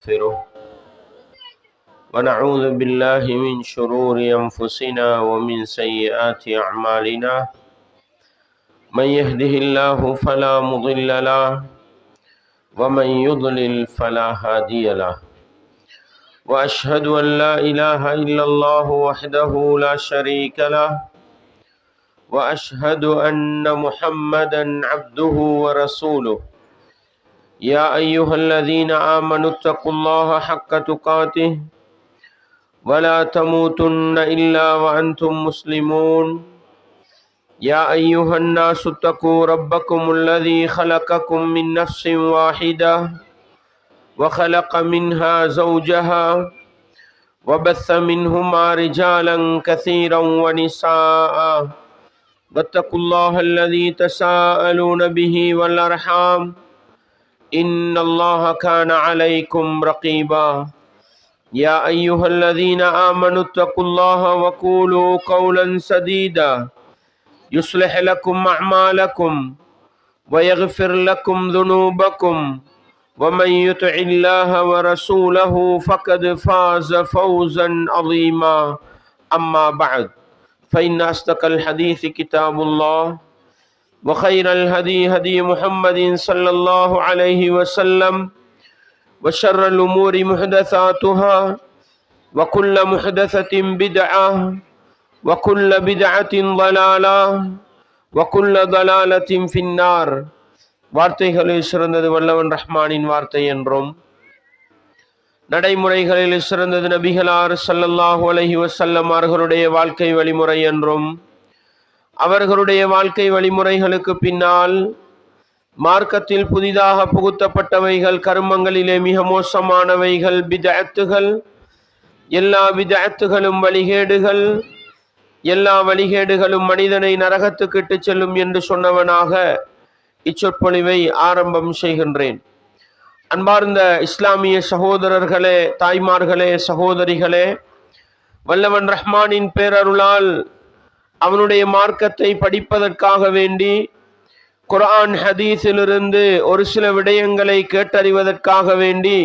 ونستغفره ونعوذ بالله من شرور أنفسنا ومن سيئات أعمالنا من يهده الله فلا مضل له ومن يضلل فلا هادي له وأشهد أن لا إله إلا الله وحده لا شريك له وأشهد أن محمدا عبده ورسوله يا أيها الذين آمنوا اتقوا الله حق تقاته ولا تموتن إلا وأنتم مسلمون يا أيها الناس اتقوا ربكم الذي خلقكم من نفس واحدة وخلق منها زوجها وبث منهما رجالا كثيرا ونساء واتقوا الله الذي تساءلون به والأرحام إن الله كان عليكم رقيبا يا أيها الذين آمنوا اتقوا الله وقولوا قولا سديدا يصلح لكم أعمالكم ويغفر لكم ذنوبكم ومن يطع الله ورسوله فقد فاز فوزا عظيما أما بعد فإن أصدق الحديث كتاب الله وخير الهدي هدي محمد صلى الله عليه وسلم وشر الأمور محدثاتها وكل محدثة بدعة وكل بدعة ضلالة وكل ضلالة في النار. வார்த்தைகளில் சிறந்தது வல்லவன் ரஹ்மானின் வார்த்தை என்றும் நடைமுறைகளில் சிறந்தது நபிகளார் ஸல்லல்லாஹு அலைஹி வஸல்லம் அவர்களுடைய வாழ்க்கை வழிமுறை என்றும் அவர்களுடைய வாழ்க்கை வழிமுறைகளுக்கு பின்னால் மார்க்கத்தில் புதிதாக புகுத்தப்பட்டவைகள் கர்மங்களிலே மிக மோசமானவைகள் பித்அத்துகள், எல்லா பித்அத்துகளும் வழிகேடுகள், எல்லா வழிகேடுகளும் மனிதனை நரகத்துக்கு இட்டுச் செல்லும் என்று சொன்னவனாக இச்சொற்பொழிவை ஆரம்பம் செய்கின்றேன். அன்பார்ந்த இஸ்லாமிய சகோதரர்களே, தாய்மார்களே, சகோதரிகளே, வல்லவன் ரஹ்மானின் பேரருளால் அவனுடைய மார்க்கத்தை படிப்பதற்காக வேண்டி குர்ஆன் ஹதீஸிலிருந்து ஒரு சில விடயங்களை கேட்டறிவதற்காக வேண்டி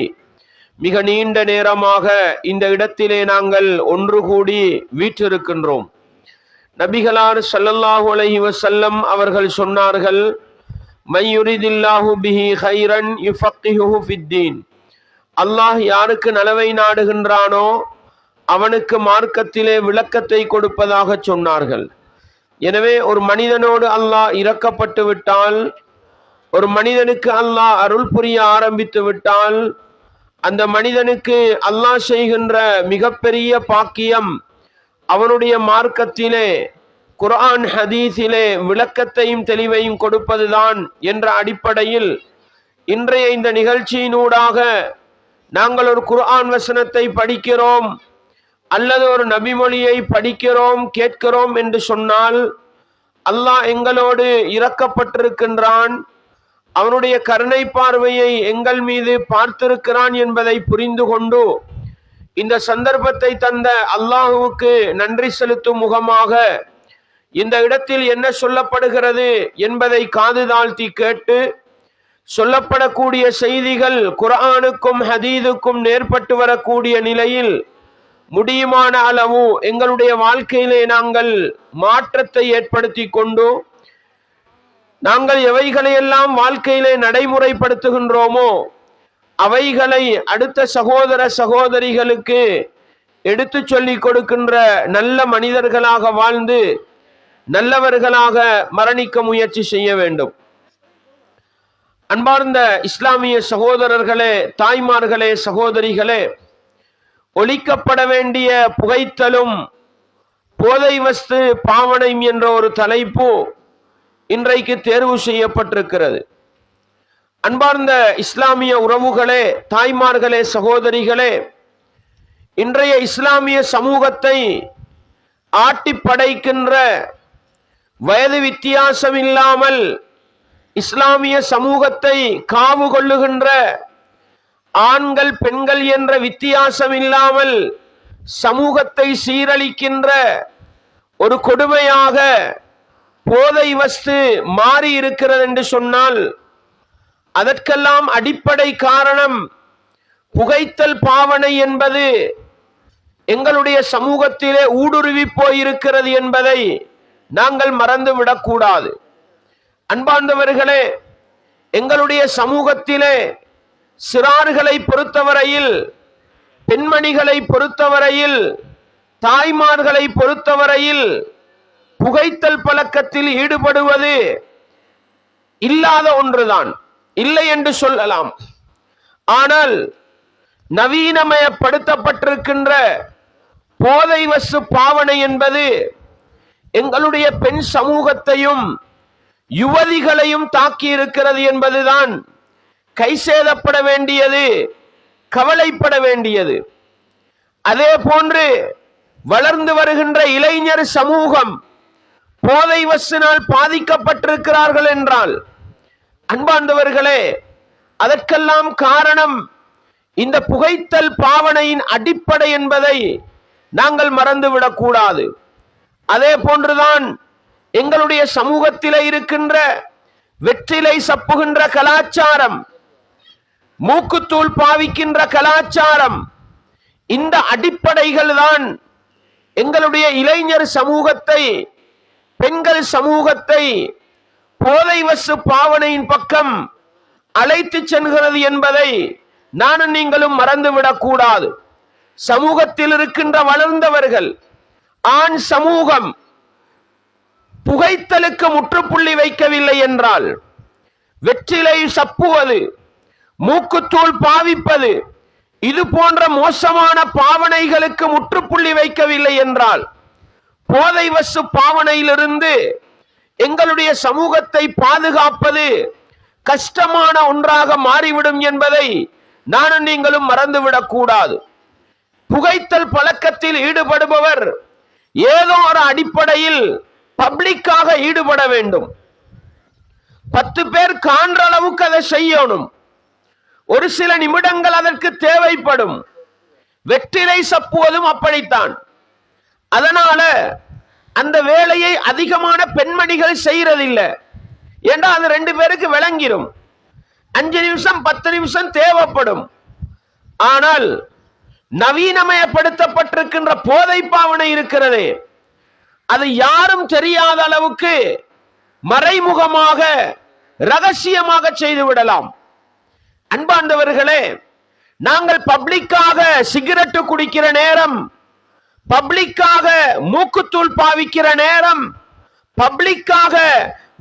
மிக நீண்ட நேரமாக இந்த இடத்திலே நாங்கள் ஒன்று கூடி வீற்றிருக்கின்றோம். நபிகளார் ஸல்லல்லாஹு அலைஹி வஸல்லம் அவர்கள் சொன்னார்கள், மை யுரிதில்லாஹு பிஹி கைரன் யுஃபக்கிஹுஹு ஃபித்தீன். அல்லாஹ் யாருக்கு நலவை நாடுகின்றானோ அவனுக்கு மார்க்கத்திலே விளக்கத்தை கொடுப்பதாக சொன்னார்கள். எனவே ஒரு மனிதனோடு அல்லாஹ் இரக்கப்பட்டு விட்டால், ஒரு மனிதனுக்கு அல்லாஹ் அருள் புரிய ஆரம்பித்து விட்டால், அந்த மனிதனுக்கு அல்லாஹ் செய்கின்ற மிகப்பெரிய பாக்கியம் அவனுடைய மார்க்கத்திலே குர்ஆன் ஹதீஸிலே விளக்கத்தையும் தெளிவையும் கொடுப்பதுதான் என்ற அடிப்படையில் இன்றைய இந்த நிகழ்ச்சியினூடாக நாங்கள் ஒரு குர்ஆன் வசனத்தை படிக்கிறோம் அல்லது ஒரு நபிமொழியை படிக்கிறோம் கேட்கிறோம் என்று சொன்னால் அல்லாஹ் எங்களோடு இரக்கப்பட்டிருக்கின்றான், அவனுடைய கருணை பார்வையை எங்கள் மீது பார்த்திருக்கிறான் என்பதை புரிந்து கொண்டு இந்த சந்தர்ப்பத்தை தந்த அல்லாஹுவுக்கு நன்றி செலுத்தும் முகமாக இந்த இடத்தில் என்ன சொல்லப்படுகிறது என்பதை காது தாழ்த்தி கேட்டு, சொல்லப்படக்கூடிய செய்திகள் குர்ஆனுக்கும் ஹதீஸுக்கும் நேர்பட்டு வரக்கூடிய நிலையில் முடியுமான அளவு எங்களுடைய வாழ்க்கையிலே நாங்கள் மாற்றத்தை ஏற்படுத்தி கொண்டு நாங்கள் எவைகளையெல்லாம் வாழ்க்கையிலே நடைமுறைப்படுத்துகின்றோமோ அவைகளை அடுத்த சகோதர சகோதரிகளுக்கு எடுத்து சொல்லிக் கொடுக்கின்ற நல்ல மனிதர்களாக வாழ்ந்து நல்லவர்களாக மரணிக்க முயற்சி செய்ய வேண்டும். அன்பார்ந்த இஸ்லாமிய சகோதரர்களே, தாய்மார்களே, சகோதரிகளே, ஒழிக்கப்பட வேண்டிய புகைத்தலும் போதை வஸ்து பாவனையும் என்ற ஒரு தலைப்பு இன்றைக்கு தேர்வு செய்யப்பட்டிருக்கிறது. அன்பார்ந்த இஸ்லாமிய உறவுகளே, தாய்மார்களே, சகோதரிகளே, இன்றைய இஸ்லாமிய சமூகத்தை ஆட்டி படைக்கின்ற வயது வித்தியாசம் இல்லாமல் இஸ்லாமிய சமூகத்தை காவு கொள்ளுகின்ற ஆண்கள் பெண்கள் என்ற வித்தியாசம் இல்லாமல் சமூகத்தை சீரழிக்கின்ற ஒரு கொடுமையாக போதை வஸ்து மாறி இருக்கிறது என்று சொன்னால் அதற்கெல்லாம் அடிப்படை காரணம் புகைத்தல் பாவனை என்பது எங்களுடைய சமூகத்திலே ஊடுருவி போயிருக்கிறது என்பதை நாங்கள் மறந்துவிடக்கூடாது. அன்பார்ந்தவர்களே, எங்களுடைய சமூகத்திலே சிறார்களை பொறுத்தவரையில், பெண்மணிகளை பொறுத்தவரையில், தாய்மார்களை பொறுத்தவரையில் புகைத்தல் பழக்கத்தில் ஈடுபடுவது இல்லாத ஒன்றுதான், இல்லை என்று சொல்லலாம். ஆனால் நவீனமயப்படுத்தப்பட்டிருக்கின்ற போதை வசு பாவனை என்பது எங்களுடைய பெண் சமூகத்தையும் யுவதிகளையும் தாக்கி இருக்கிறது என்பதுதான் கைசேதப்பட வேண்டியது, கவலைப்பட வேண்டியது. அதே போன்று வளர்ந்து வருகின்ற இளைஞர் சமூகம் போதை வசினால் பாதிக்கப்பட்டிருக்கிறார்கள் என்றால், அன்பார்ந்தவர்களே, அதற்கெல்லாம் காரணம் இந்த புகைத்தல் பாவனையின் அடிப்படை என்பதை நாங்கள் மறந்துவிடக் கூடாது. அதே போன்றுதான் எங்களுடைய சமூகத்திலே இருக்கின்ற வெற்றிலை சப்புகின்ற கலாச்சாரம், மூக்குத்தூள் பாவிக்கின்ற கலாச்சாரம், இந்த அடிப்படைகள் தான் எங்களுடைய இளைஞர் சமூகத்தை, பெண்கள் சமூகத்தை போதை வசு பாவனையின் பக்கம் அழைத்து செல்கிறது என்பதை நானும் நீங்களும் மறந்துவிடக் கூடாது. சமூகத்தில் இருக்கின்ற வளர்ந்தவர்கள், ஆண் சமூகம் புகைத்தலுக்கு முற்றுப்புள்ளி வைக்கவில்லை என்றால், வெற்றிலை சப்புவது, மூக்குத்தூள் பாவிப்பது, இது போன்ற மோசமான பாவனைகளுக்கு முற்றுப்புள்ளி வைக்கவில்லை என்றால், போதை வசு பாவனையிலிருந்து எங்களுடைய சமூகத்தை பாதுகாப்பது கஷ்டமான ஒன்றாக மாறிவிடும் என்பதை நானும் நீங்களும் மறந்துவிடக் கூடாது. புகைத்தல் பழக்கத்தில் ஈடுபடுபவர் ஏதோ ஒரு அடிப்படையில் பப்ளிக்காக ஈடுபட வேண்டும். 10 பேர் காண்ற அளவுக்கு அதை செய்யணும். ஒரு சில நிமிடங்கள் அதற்கு தேவைப்படும். வெற்றிலை சப்புவதும் அப்படித்தான். அதனால அந்த வேலையை அதிகமான பெண்மணிகள் செய்யறதில்லை. ஏன்னா அது 2 பேருக்கு விளங்கிடும். 5 நிமிஷம் 10 நிமிஷம் தேவைப்படும். ஆனால் நவீனமயப்படுத்தப்பட்டிருக்கின்ற போதை பாவனை இருக்கிறதே, அது யாரும் தெரியாத அளவுக்கு மறைமுகமாக ரகசியமாக செய்து விடலாம். அன்பார்ந்தவர்களே, நாங்கள் பப்ளிக்காக சிகரெட் குடிக்கிற நேரம், பப்ளிக்காக மூக்குத்தூள் பாவிக்கிற நேரம், பப்ளிக்காக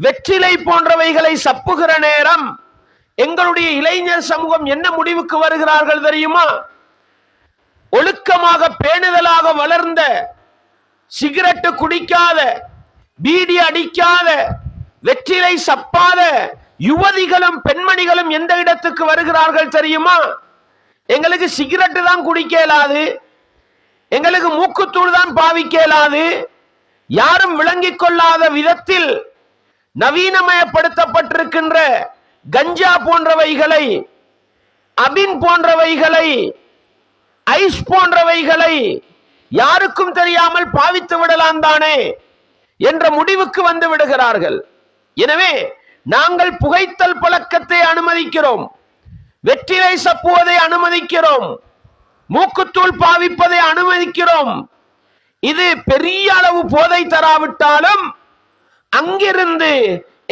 வெற்றிலை போன்றவைகளை சப்புகிற நேரம், எங்களுடைய இளைஞர் சமூகம் என்ன முடிவுக்கு வருகிறார்கள் தெரியுமா? ஒழுக்கமாக பேணுதலாக வளர்ந்த, சிகரெட் குடிக்காத, பீடி அடிக்காத, வெற்றிலை சப்பாத யுவதிகளும் பெண்மணிகளும் எந்த இடத்துக்கு வருகிறார்கள் தெரியுமா? எங்களுக்கு சிகரெட் தான் குடிக்க இயலாது, எங்களுக்கு மூக்குத்தூள் தான் பாவிக்க இயலாது, யாரும் விளங்கிக் கொள்ளாத விதத்தில் நவீனமயப்படுத்தப்பட்டிருக்கின்ற கஞ்சா போன்றவைகளை, அபின் போன்றவைகளை, ஐஸ் போன்றவைகளை யாருக்கும் தெரியாமல் பாவித்து விடலாம் தானே என்ற முடிவுக்கு வந்து விடுகிறார்கள். எனவே நாங்கள் புகைத்தல் பழக்கத்தை அனுமதிக்கிறோம், வெற்றிலை சப்புவதை அனுமதிக்கிறோம், மூக்குத்தூள் பாவிப்பதை அனுமதிக்கிறோம். இது பெரிய அளவு போதை தராவிட்டாலும் அங்கிருந்து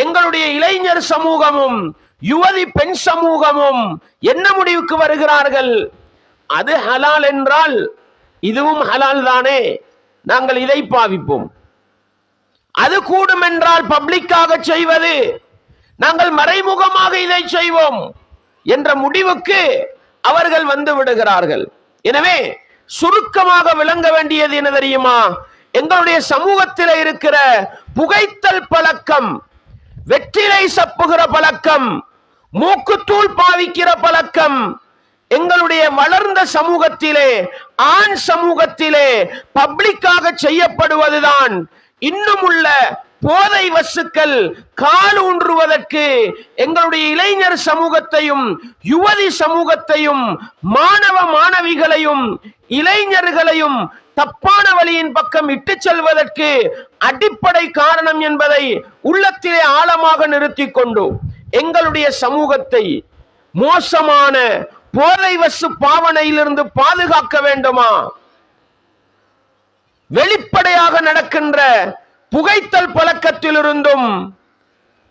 எங்களுடைய இளைஞர் சமூகமும் யுவதி பெண் சமூகமும் என்ன முடிவுக்கு வருகிறார்கள்? அது ஹலால் என்றால் இதுவும் ஹலால் தானே, நாங்கள் இதை பாவிப்போம். அது கூடும் என்றால் பப்ளிக்காக செய்வது, நாங்கள் மறைமுகமாக இதை செய்வோம் என்ற முடிவுக்கு அவர்கள் வந்து விடுகிறார்கள். எனவே சுருக்கமாக விளங்க வேண்டியது என்ன தெரியுமா? எங்களுடைய சமூகத்தில் இருக்கிற புகைத்தல் பழக்கம், வெற்றிலை சப்புகிற பழக்கம், மூக்குத்தூள் பாவிக்கிற பழக்கம் எங்களுடைய வளர்ந்த சமூகத்திலே, ஆண் சமூகத்திலே பப்ளிக்காக செய்யப்படுவதுதான் இன்னும் உள்ள போதை வசுக்கள் கால் ஊன்றுவதற்கு எங்களுடைய இளைஞர் சமூகத்தையும் யுவதி சமூகத்தையும் மாணவ மாணவிகளையும் இளைஞர்களையும் தப்பான வழியின் பக்கம் இட்டு செல்வதற்கு அடிப்படை காரணம் என்பதை உள்ளத்திலே ஆழமாக நிறுத்திக் கொண்டு எங்களுடைய சமூகத்தை மோசமான போதை வசு பாவனையிலிருந்து பாதுகாக்க வேண்டுமா? வெளிப்படையாக நடக்கின்ற புகைத்தல் பழக்கத்திலிருந்தும்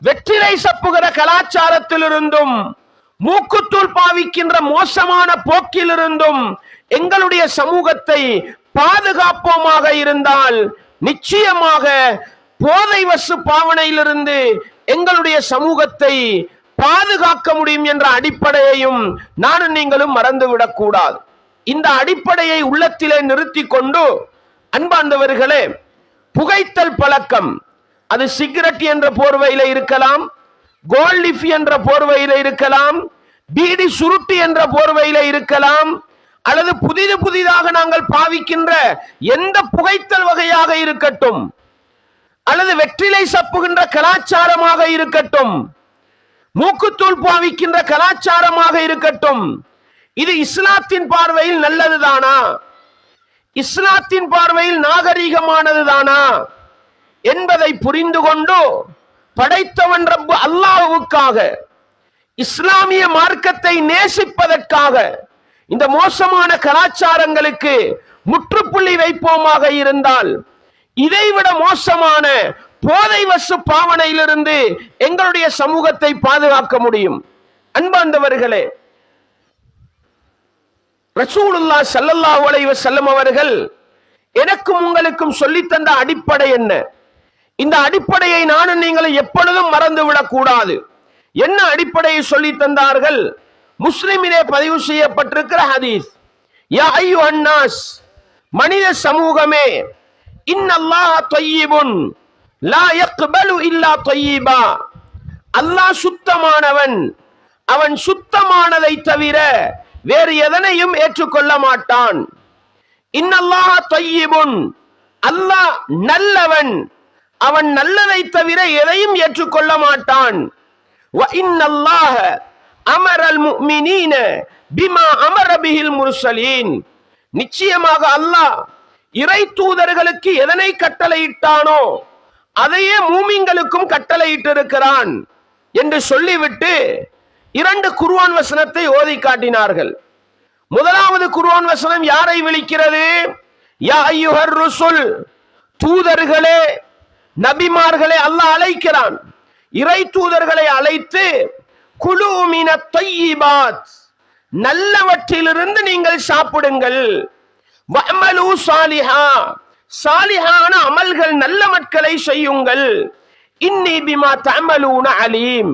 வெற்றிலை சப்புகிற கலாச்சாரத்திலிருந்தும் மூக்குத்தூள் பாவிக்கின்ற மோசமான போக்கிலிருந்தும் எங்களுடைய சமூகத்தை பாதுகாப்போமாக இருந்தால் நிச்சயமாக போதை வசு பாவனையிலிருந்து எங்களுடைய சமூகத்தை பாதுகாக்க முடியும் என்ற அடிப்படையையும் நானும் நீங்களும் மறந்துவிடக் கூடாது. இந்த அடிப்படையை உள்ளத்திலே நிறுத்தி கொண்டு அன்பார்ந்தவர்களே, புகைத்தல் பழக்கம் அது சிகரெட் என்ற போர்வையில இருக்கலாம், கோல்டிஃப் என்ற போர்வையில இருக்கலாம், பீடி சுருட்டு என்ற போர்வையில இருக்கலாம், அல்லது புதிதாக நாங்கள் பாவிக்கின்ற எந்த புகைத்தல் வகையாக இருக்கட்டும், அல்லது வெற்றிலை சப்புகின்ற கலாச்சாரமாக இருக்கட்டும், மூக்குத்தூள் பாவிக்கின்ற கலாச்சாரமாக இருக்கட்டும், இது இஸ்லாத்தின் பார்வையில் நல்லதுதானா? இஸ்லாத்தின் பார்வையில் நாகரீகமானதுதானா என்பதை புரிந்து கொண்டு படைத்தவன் ரப்பு அல்லாஹ்வுக்காக இஸ்லாமிய மார்க்கத்தை நேசிப்பதற்காக இந்த மோசமான கலாச்சாரங்களுக்கு முற்றுப்புள்ளி வைப்போமாக இருந்தால் இதைவிட மோசமான போதை வசு பாவனையிலிருந்து எங்களுடைய சமூகத்தை பாதுகாக்க முடியும். அன்பார்ந்தவர்களே, ரசூலுல்லாஹ் ஸல்லல்லாஹு அலைஹி வஸல்லம் அவர்கள் எனக்கும் உங்களுக்கும் சொல்லித்தந்த அடிப்படை என்ன? இந்த அடிப்படையை நானும் நீங்களும் எப்பொழுதும் மறந்துவிடக் கூடாது. என்ன அடிப்படையை சொல்லி தந்தார்கள்? முஸ்லிமிலே பதிவு செய்யப்பட்டிருக்கிற ஹதீஸ், யா அய்யுஹன் நாஸ், மனித சமூகமே, இன்னல்லாஹ தய்யிபுன் லா யக்பலு இல்லா தய்யிபா, அல்லாஹ் சுத்தமானவன், அவன் சுத்தமானதை தவிர வேறு எதனையும் ஏற்றுக்கொள்ள மாட்டான். இன்னல்லாஹ தய்யிபுன், அல்லாஹ் நல்லவன், அவன் நல்லதை தவிர எதையும் ஏற்றுக்கொள்ள மாட்டான். வ இன்னல்லாஹ அமரல் முஃமினீன பிமா அமர பிஹில் முர்சலீன், நிச்சயமாக அல்லாஹ் இறை தூதர்களுக்கு எதனை கட்டளையிட்டானோ அதையே மூமின்களுக்கும் கட்டளையிட்டிருக்கிறான் என்று சொல்லிவிட்டு 2 குர்ஆன் வசனத்தை ஓதி காட்டினார்கள். முதலாவது குர்ஆன் வசனம் யாரை விളിக்கிறது? யா அய்யுஹர் ருசுல், தூதர்களே, நபிமார்களே அல்லாஹ் அழைக்கிறான். இறை தூதர்களை அழைத்து குலு மினத் தய்யிபாத், நல்லவற்றிலிருந்து நீங்கள் சாப்பிடுங்கள், வஅமலு சாலிஹா, சாலிஹான அமல்கள் நல்ல மக்களை செய்யுங்கள், இன்னி பிமா தஅமலூன அலீம்,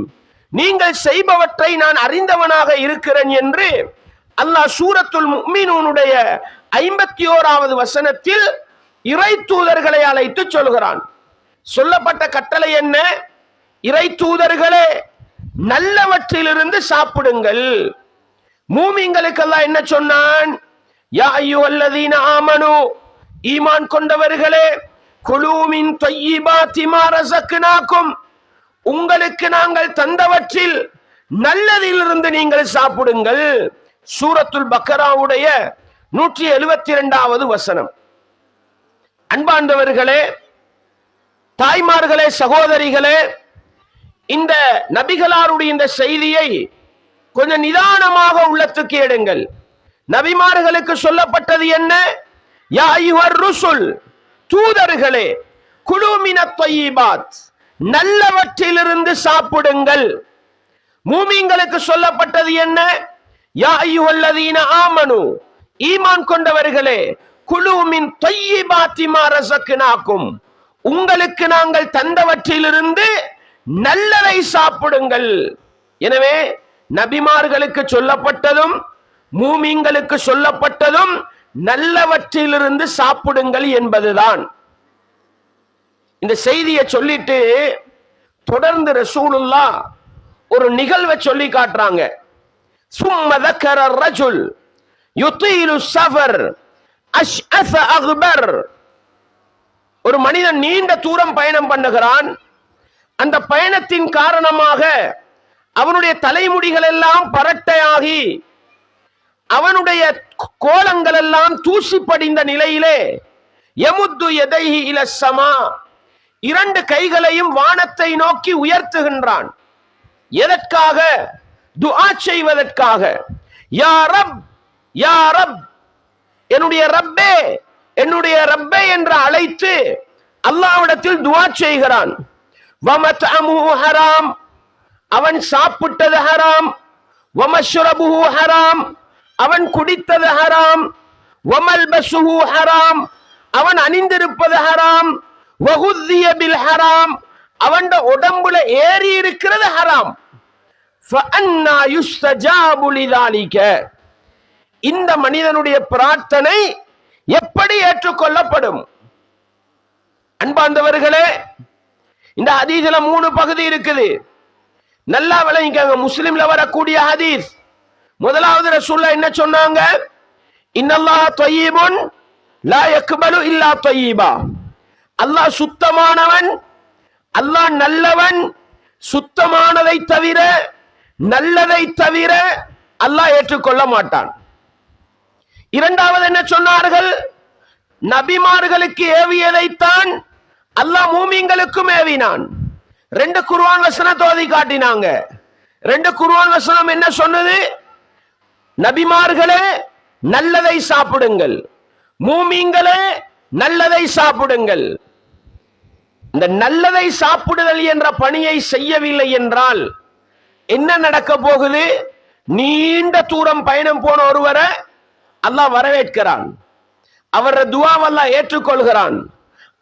நீங்கள் செய்பவற்றை நான் அறிந்தவனாக இருக்கிறேன் என்று அல்லாஹ் சூரத்துல் முஃமினூனுடைய 51வது வசனத்தில் இறை தூதர்களை அழைத்து சொல்கிறான். சொல்லப்பட்ட கட்டளை என்ன? இறை தூதர்களே, நல்லவற்றிலிருந்து சாப்பிடுங்கள். மூமின்களுக்கு அல்லாஹ் என்ன சொன்னான்? யா அய்யுஹல்லதீன ஆமனு, ஈமான் கொண்டவர்களே, குலூ மின் தய்யிபாத்தி மா ரஸக்னாக்கும், உங்களுக்கு நாங்கள் தந்தவற்றில் நல்லதிலிருந்து நீங்கள் சாப்பிடுங்கள். சூரத்துல் பக்கராவுடைய 172வது வசனம். அன்பார்ந்தவர்களே, தாய்மார்களே, சகோதரிகளே, இந்த நபிகளாருடைய இந்த செய்தியை கொஞ்சம் நிதானமாக உள்ளத்துக்கு எடுங்கள். நபிமார்களுக்கு சொல்லப்பட்டது என்ன? யா அய்யுஹர் ருசுல், தூதர்களே, குலு மினத் தய்யிபாத், நல்லவற்றிலிருந்து சாப்பிடுங்கள். மூமின்களுக்கு சொல்லப்பட்டது என்ன? யா அய்யுஹல்லதீன ஆமனு, ஈமான் கொண்டவர்களே, குலு மின் தய்யிபாத்தி மா ரஸக்னாக்கும், உங்களுக்கு நாங்கள் தந்தவற்றிலிருந்து நல்லதை சாப்பிடுங்கள். எனவே நபிமார்களுக்கு சொல்லப்பட்டதும் மூமின்களுக்கு சொல்லப்பட்டதும் நல்லவற்றிலிருந்து சாப்பிடுங்கள் என்பதுதான். இந்த செய்தியை சொல்லிட்டு தொடர்ந்து ரசூலுல்லாஹ் ஒரு நிகழ்வை சொல்லி காட்டுறாங்க. சும்ம ذكر الرجل يطيل السفر أشعث أغبر, ஒரு மனிதன் நீண்ட தூரம் பயணம் பண்ணுகிறான். அந்த பயணத்தின் காரணமாக அவனுடைய தலைமுடிகள் எல்லாம் பரட்டையாகி அவனுடைய கோலங்கள் எல்லாம் தூசி படிந்த நிலையிலே யமுத்து யதைஹி இலஸ் ஸமா, 2 கைகளையும் வானத்தை நோக்கி உயர்த்துகின்றான். எதற்காக? துஆ செய்வதற்காக. யா ரப், யா ரப், என்னுடைய ரப்பே, என்னுடைய ரப்பே என்று அழைத்து அல்லாஹ்விடத்தில் துஆ செய்கிறான். வமத்அமுஹு ஹராம், அவன் சாப்பிட்டது ஹராம். வமஷ்ரபுஹு ஹராம், அவன் குடித்தது ஹராம். வமல்பசுஹு ஹராம், அவன் அணிந்திருப்பது ஹராம். வகுத்திய பில் ஹராம், அவன் உடம்புல ஏறி இருக்கிறது ஹராம். ஃபஅன்னா யுஸ்தஜாபு லிதாலிக, இந்த மனிதனுடைய பிரார்த்தனை எப்படி ஏற்றுக்கொள்ளப்படும்? அன்பார்ந்தவர்களே, இந்த ஹதீஸ்ல 3 பகுதி இருக்குது, நல்லா விளங்கிக்கங்க. முஸ்லிம்ல வரக்கூடிய ஹதீஸ். முதலாவது ரசூலுல்லாஹ் என்ன சொன்னாங்க? இன்னல்லாஹ தய்யிபுன் லா யக்பலு இல்லா தய்யிபா, அல்லாஹ் சுத்தமானவன், அல்லாஹ் நல்லவன், சுத்தமானதை தவிர நல்லதை தவிர அல்லாஹ் ஏற்றுக்கொள்ள மாட்டான். இரண்டாவது என்ன சொன்னார்கள்? நபிமார்களுக்கு ஏவியதைத்தான் அல்லாஹ் மூமின்களுக்கும் ஏவினான். 2 குர்ஆன் வசனம் தோதி காட்டினாங்க. 2 குர்ஆன் வசனம் என்ன சொன்னது? நபிமார்களே நல்லதை சாப்பிடுங்கள், மூமின்களே நல்லதை சாப்பிடுங்கள். இந்த நல்லதை சாப்பிடுதல் என்ற பணியை செய்யவில்லை என்றால் என்ன நடக்க போகுது? நீண்ட தூரம் பயணம் போன ஒருவரை அல்லாஹ் வரவேற்கிறான், அவர துஆவை அல்லாஹ் ஏற்றுக்கொள்கிறான்.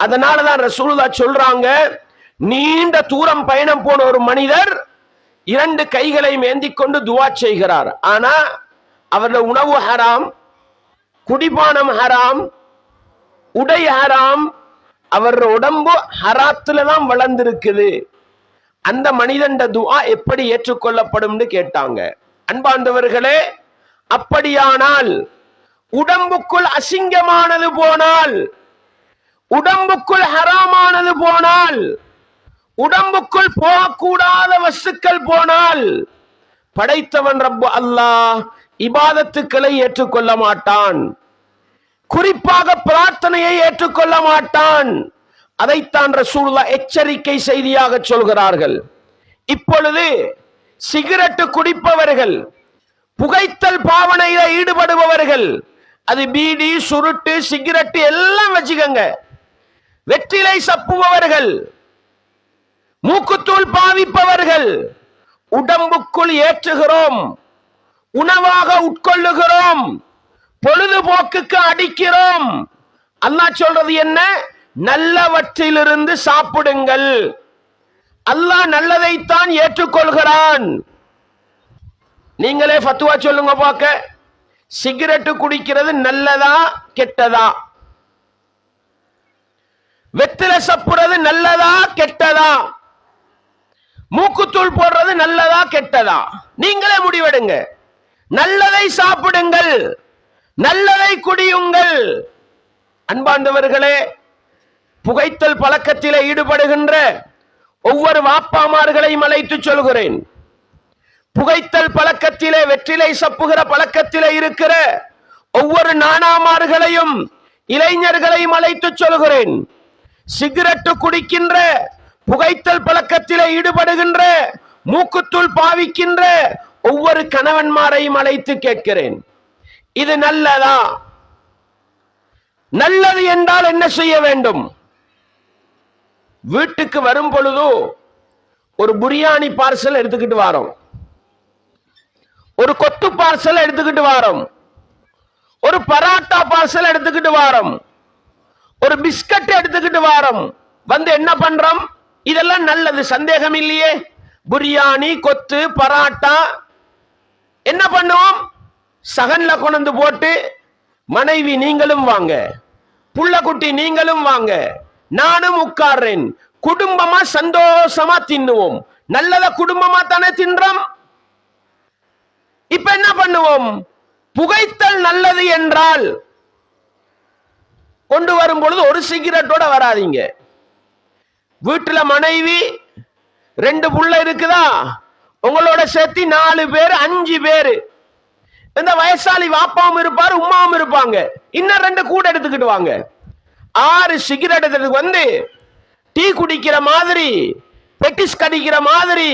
அதனாலதான் ரசூலுல்லாஹ் சொல்றாங்க, நீண்ட தூரம் பயணம் போன ஒரு மனிதர் 2 கைகளையும் ஏந்தி கொண்டு துஆ செய்கிறார். ஆனா அவருடைய உணவு ஹராம், குடிபானம் ஹராம், உடை ஹராம், அவர் உடம்பு ஹராத்துல தான் வளர்ந்திருக்குது. அந்த மனிதன் துஆ எப்படி ஏற்றுக்கொள்ளப்படும் கேட்டாங்க. அன்பார்ந்தவர்களே, அப்படியானால் உடம்புக்குள் அசிங்கமானது போனால், உடம்புக்குள் ஹராமானது போனால், உடம்புக்குள் போகக்கூடாத வஸ்துக்கள் போனால் படைத்தவன் ரப்பு அல்லாஹ் இபாதத்துக்களை ஏற்றுக்கொள்ள மாட்டான், குறிப்பாக பிரார்த்தனையை ஏற்றுக்கொள்ள மாட்டான். அதைத்தான் ரசூலுல்லாஹ் எச்சரிக்கை செய்தியாக சொல்கிறார்கள். இப்பொழுது சிகரெட் குடிப்பவர்கள், புகைத்தல் பாவனையில ஈடுபடுபவர்கள், அது பீடி, சுருட்டு, சிகரெட் எல்லாம் வச்சுக்கங்க, வெற்றிலை சப்புபவர்கள், மூக்குத்தூள் பாவிப்பவர்கள், உடம்புக்குள் ஏற்றுகிறோம், உணவாக உட்கொள்ளுகிறோம், பொழுதுபோக்குக்கு அடிக்கிறோம். அல்லாஹ் சொல்றது என்ன? நல்லவற்றிலிருந்து சாப்பிடுங்கள். அல்லாஹ் நல்லதைத்தான் ஏற்றுக்கொள்கிறான். நீங்களே ஃபத்வா சொல்லுங்க பாக்க, சிகரெட் குடிக்கிறது நல்லதா கெட்டதா? வெற்றிலை சப்புறது நல்லதா கெட்டதா? மூக்குத்தூள் போடுறது நல்லதா கெட்டதா? நீங்களே முடிவெடுங்க. நல்லதை சாப்பிடுங்கள், நல்லதை குடியுங்கள். அன்பார்ந்தவர்களே, புகைத்தல் பழக்கத்திலே ஈடுபடுகின்ற ஒவ்வொரு வாப்பாமார்களையும் அழைத்து சொல்கிறேன். புகைத்தல் பழக்கத்திலே, வெற்றிலை சப்புகிற பழக்கத்திலே இருக்கிற ஒவ்வொரு நானாமார்களையும் இளைஞர்களையும் அழைத்து சொல்கிறேன். சிகரெட் குடிக்கின்ற, புகைத்தல் பழக்கத்திலே ஈடுபடுகின்ற, மூக்குத்தூள் பாவிக்கின்ற ஒவ்வொரு கணவன்மாரையும் அழைத்து கேட்கிறேன், இது நல்லதா? நல்லது என்றால் என்ன செய்ய வேண்டும்? வீட்டுக்கு வரும் பொழுது ஒரு பிரியாணி பார்சல் எடுத்துக்கிட்டு வாரோம், ஒரு கொத்து பார்சல் எடுத்துக்கிட்டு வாரோம், ஒரு பராட்டா பார்சல் எடுத்துக்கிட்டு வாரோம், ஒரு பிஸ்கட் எடுத்துக்கிட்டு வாரோம். வந்து என்ன பண்றோம்? இதெல்லாம் நல்லது, சந்தேகம் இல்லையே. பிரியாணி, கொத்து, பராட்டா என்ன பண்ணுவோம்? சகன்ல கொண்டு போட்டு, மனைவி நீங்களும் வாங்க, புள்ள குட்டி நீங்களும் வாங்க, நானும் உட்கார்றேன், குடும்பமா சந்தோஷமா தின்னுவோம். நல்லத குடும்பமா தானே தின்றோம். இப்ப என்ன பண்ணுவோம்? புகைத்தல் நல்லது என்றால் கொண்டு வரும் பொழுது ஒரு சிகரெட்டோட வராதீங்க. வீட்டுல மனைவி 2 புள்ள இருக்குதா, உங்களோட சேர்த்து 4 பேர் 5 பேரு, இந்த வயசாளி வாப்பாவும் இருப்பாரு, உமாவும் இருப்பாங்க, இன்னும் 2 கூட எடுத்துக்கிட்டு வாங்க. 6 சிகரெட் எடுத்துட்டு வந்து டீ குடிக்கிற மாதிரி, பெட்டிஸ் கடிக்கிற மாதிரி,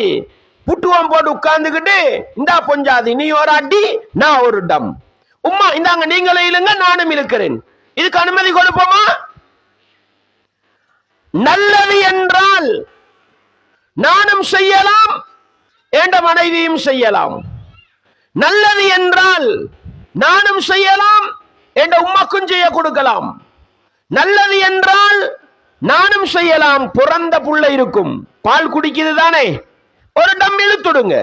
புட்டுவம் போட்டு உட்கார்ந்துக்கிட்டு இந்தா பொஞ்சாதி, நீ ஒரு அடி நான் ஒரு டம், உம்மா இந்தாங்க நீங்களே இழுங்க நானும் இழுக்கிறேன். இதுக்கு அனுமதி கொடுப்போமா? நல்லது என்றால் நானும் செய்யலாம், என்ற மனைவியும் செய்யலாம். நல்லது என்றால் நானும் செய்யலாம், என்ற உம்மாக்கும் செய்ய கொடுக்கலாம். நல்லது என்றால் நானும் செய்யலாம். பிறந்த புள்ள இருக்கும், பால் குடிக்குது தானே, ஒரு டம் இழுத்துடுங்க,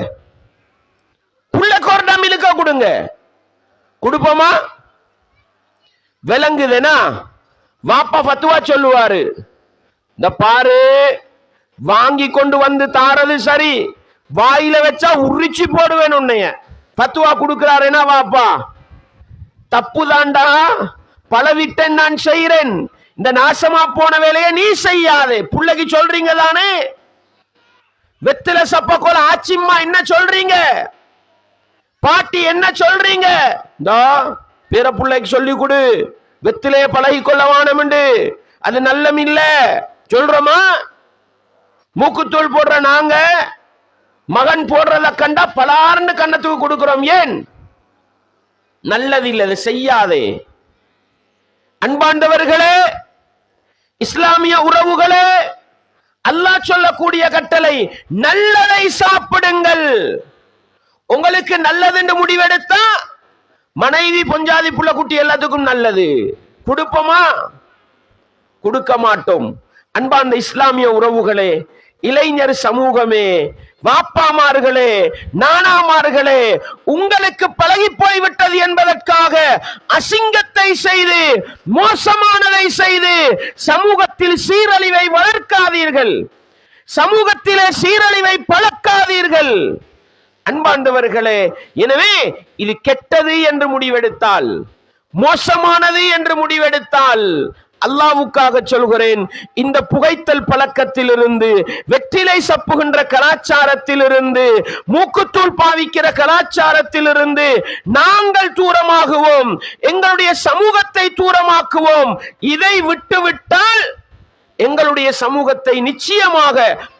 புள்ளைக்கு ஒரு டம் இழுக்க கொடுங்க, கொடுப்போமா? விளங்குதுனா? வாப்பா ஃபத்வா சொல்லுவாரு, இந்த பாரு வாங்கி கொண்டு வந்து தாரது சரி, வாயில வச்சா உரிச்சு போடுவேன் உன்னைய. ஃபத்வா கொடுக்கிறாருன்னா வாப்பா தப்பு தாண்டா, பலவிட்டன் நான் செய்கிறேன், இந்த நாசமா போன வேலையை நீ செய்யாதே. பிள்ளைக்கு சொல்றீங்க தானே? வெத்தில சப்பக்கோல ஆச்சிம்மா என்ன சொல்றீங்க, பாட்டி என்ன சொல்றீங்க, பிற பிள்ளைக்கு சொல்லி கொடு, வெத்திலே பழகி கொள்ள வானம், அது நல்லம் இல்ல சொல்றோமா? மூக்குத்தூள் போடுற நாங்க மகன் போடுறத கண்டா பலார்னு கண்ணத்துக்கு கொடுக்கிறோம். ஏன்? நல்லது இல்லை, அதை செய்யாதே. அன்பாண்டவர்களே, இஸ்லாமிய உறவுகளே, அல்லாஹ் சொல்லக்கூடிய கட்டளை நல்லதை சாப்பிடுங்கள். உங்களுக்கு நல்லது என்று முடிவெடுத்தா மனைவி பொஞ்சாதி புள்ள குட்டி எல்லாத்துக்கும் நல்லது. கொடுப்போமா? கொடுக்க மாட்டோம். அன்பார்ந்த இஸ்லாமிய உறவுகளே, இளைஞர் சமூகமே, வாப்பாமார்களே, நானாமார்களே, உங்களுக்கு பழகி போய்விட்டது என்பதற்காக அசிங்கத்தை செய்து மோசமானதை செய்து சமூகத்தில் சீரழிவை வளர்க்காதீர்கள், சமூகத்திலே சீரழிவை பழக்காதீர்கள். அன்பாண்டவர்களே, எனவே இது கெட்டது என்று முடிவெடுத்தால், மோசமானது என்று முடிவெடுத்தால், அல்லாஹ்வுக்காக சொல்கிறேன், இந்த புகைத்தல் பழக்கத்திலிருந்து, வெற்றிலை சப்புகின்ற கலாச்சாரத்திலிருந்து, மூக்குத்தூள் பாவிக்கிற கலாச்சாரத்திலிருந்து நாங்கள் தூரமாகுவோம், எங்களுடைய சமூகத்தை தூரமாக்குவோம். இதை விட்டுவிட்டால் எங்களுடைய சமூகத்தை நிச்சயமாக